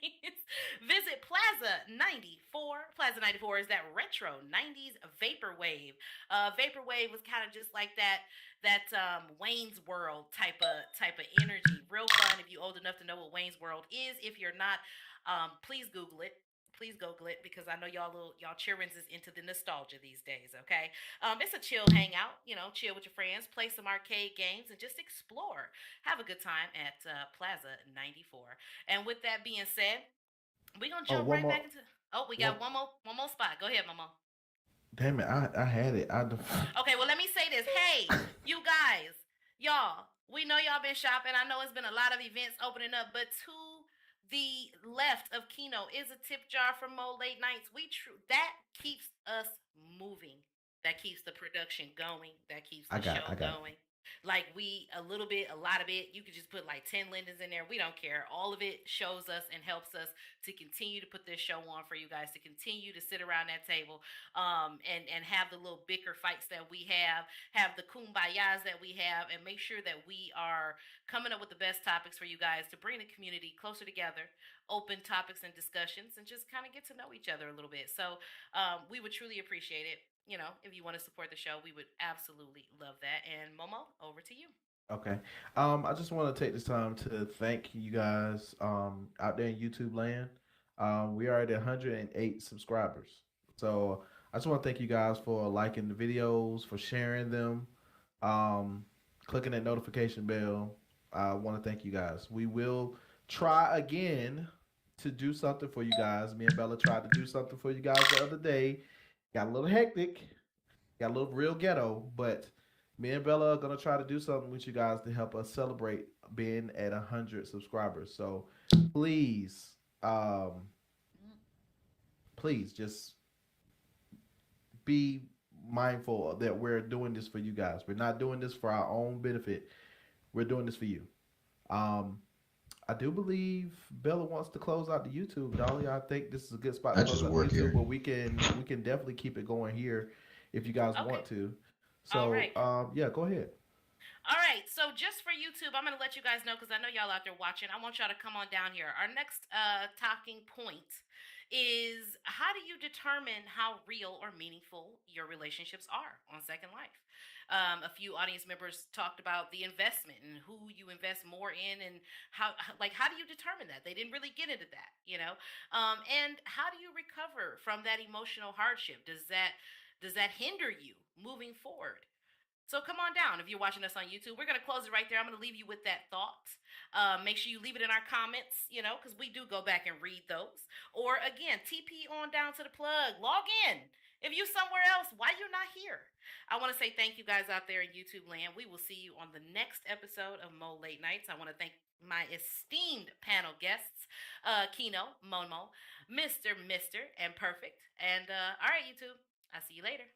visit Plaza 94. Plaza 94 is that retro 90s vaporwave. Vaporwave was kind of just like that Wayne's World type of energy. Real fun if you're old enough to know what Wayne's World is. If you're not, please Google it. Please Google it because I know y'all children's is into the nostalgia these days. Okay, it's a chill hangout. Chill with your friends, play some arcade games, and just explore. Have a good time at Plaza 94. And with that being said, we're gonna jump right back into. Oh, we got one more spot. Go ahead, Momo. Damn it, I had it. Okay, well, let me say this. Hey, you guys, y'all, we know y'all been shopping. I know it's been a lot of events opening up, but to the left of Kino is a tip jar from Mo Late Nights. That keeps us moving. That keeps the production going. That keeps the show going. Like a little bit, a lot of it, you could just put like 10 Lindens in there. We don't care. All of it shows us and helps us to continue to put this show on for you guys, to continue to sit around that table and have the little bicker fights that we have the kumbayas that we have, and make sure that we are coming up with the best topics for you guys to bring the community closer together, open topics and discussions, and just kind of get to know each other a little bit. So we would truly appreciate it. If you want to support the show, we would absolutely love that. And Momo, over to you. Okay. I just want to take this time to thank you guys out there in YouTube land. We are at 108 subscribers. So I just want to thank you guys for liking the videos, for sharing them, clicking that notification bell. I want to thank you guys. We will try again to do something for you guys. Me and Bella tried to do something for you guys the other day. Got a little hectic, got a little real ghetto, but me and Bella are gonna try to do something with you guys to help us celebrate being at 100 subscribers. So please, please just be mindful that we're doing this for you guys. We're not doing this for our own benefit. We're doing this for you. I do believe Bella wants to close out the YouTube. Dolly, I think this is a good spot to close out the YouTube, here. But we can definitely keep it going here if you guys want to. So, right. Yeah, go ahead. All right, so just for YouTube, I'm going to let you guys know because I know y'all out there watching. I want y'all to come on down here. Our next talking point is, how do you determine how real or meaningful your relationships are on Second Life? A few audience members talked about the investment and who you invest more in, and how do you determine that? They didn't really get into that, and how do you recover from that emotional hardship? Does that hinder you moving forward? So come on down if you're watching us on YouTube. We're going to close it right there. I'm going to leave you with that thought. Make sure you leave it in our comments, because we do go back and read those. Or again, TP on down to the plug. Log in. If you somewhere else, why you're not here? I want to say thank you guys out there in YouTube land. We will see you on the next episode of Mo Late Nights. I want to thank my esteemed panel guests, Kino, Momo, Mr., and Perfect. And all right, YouTube. I'll see you later.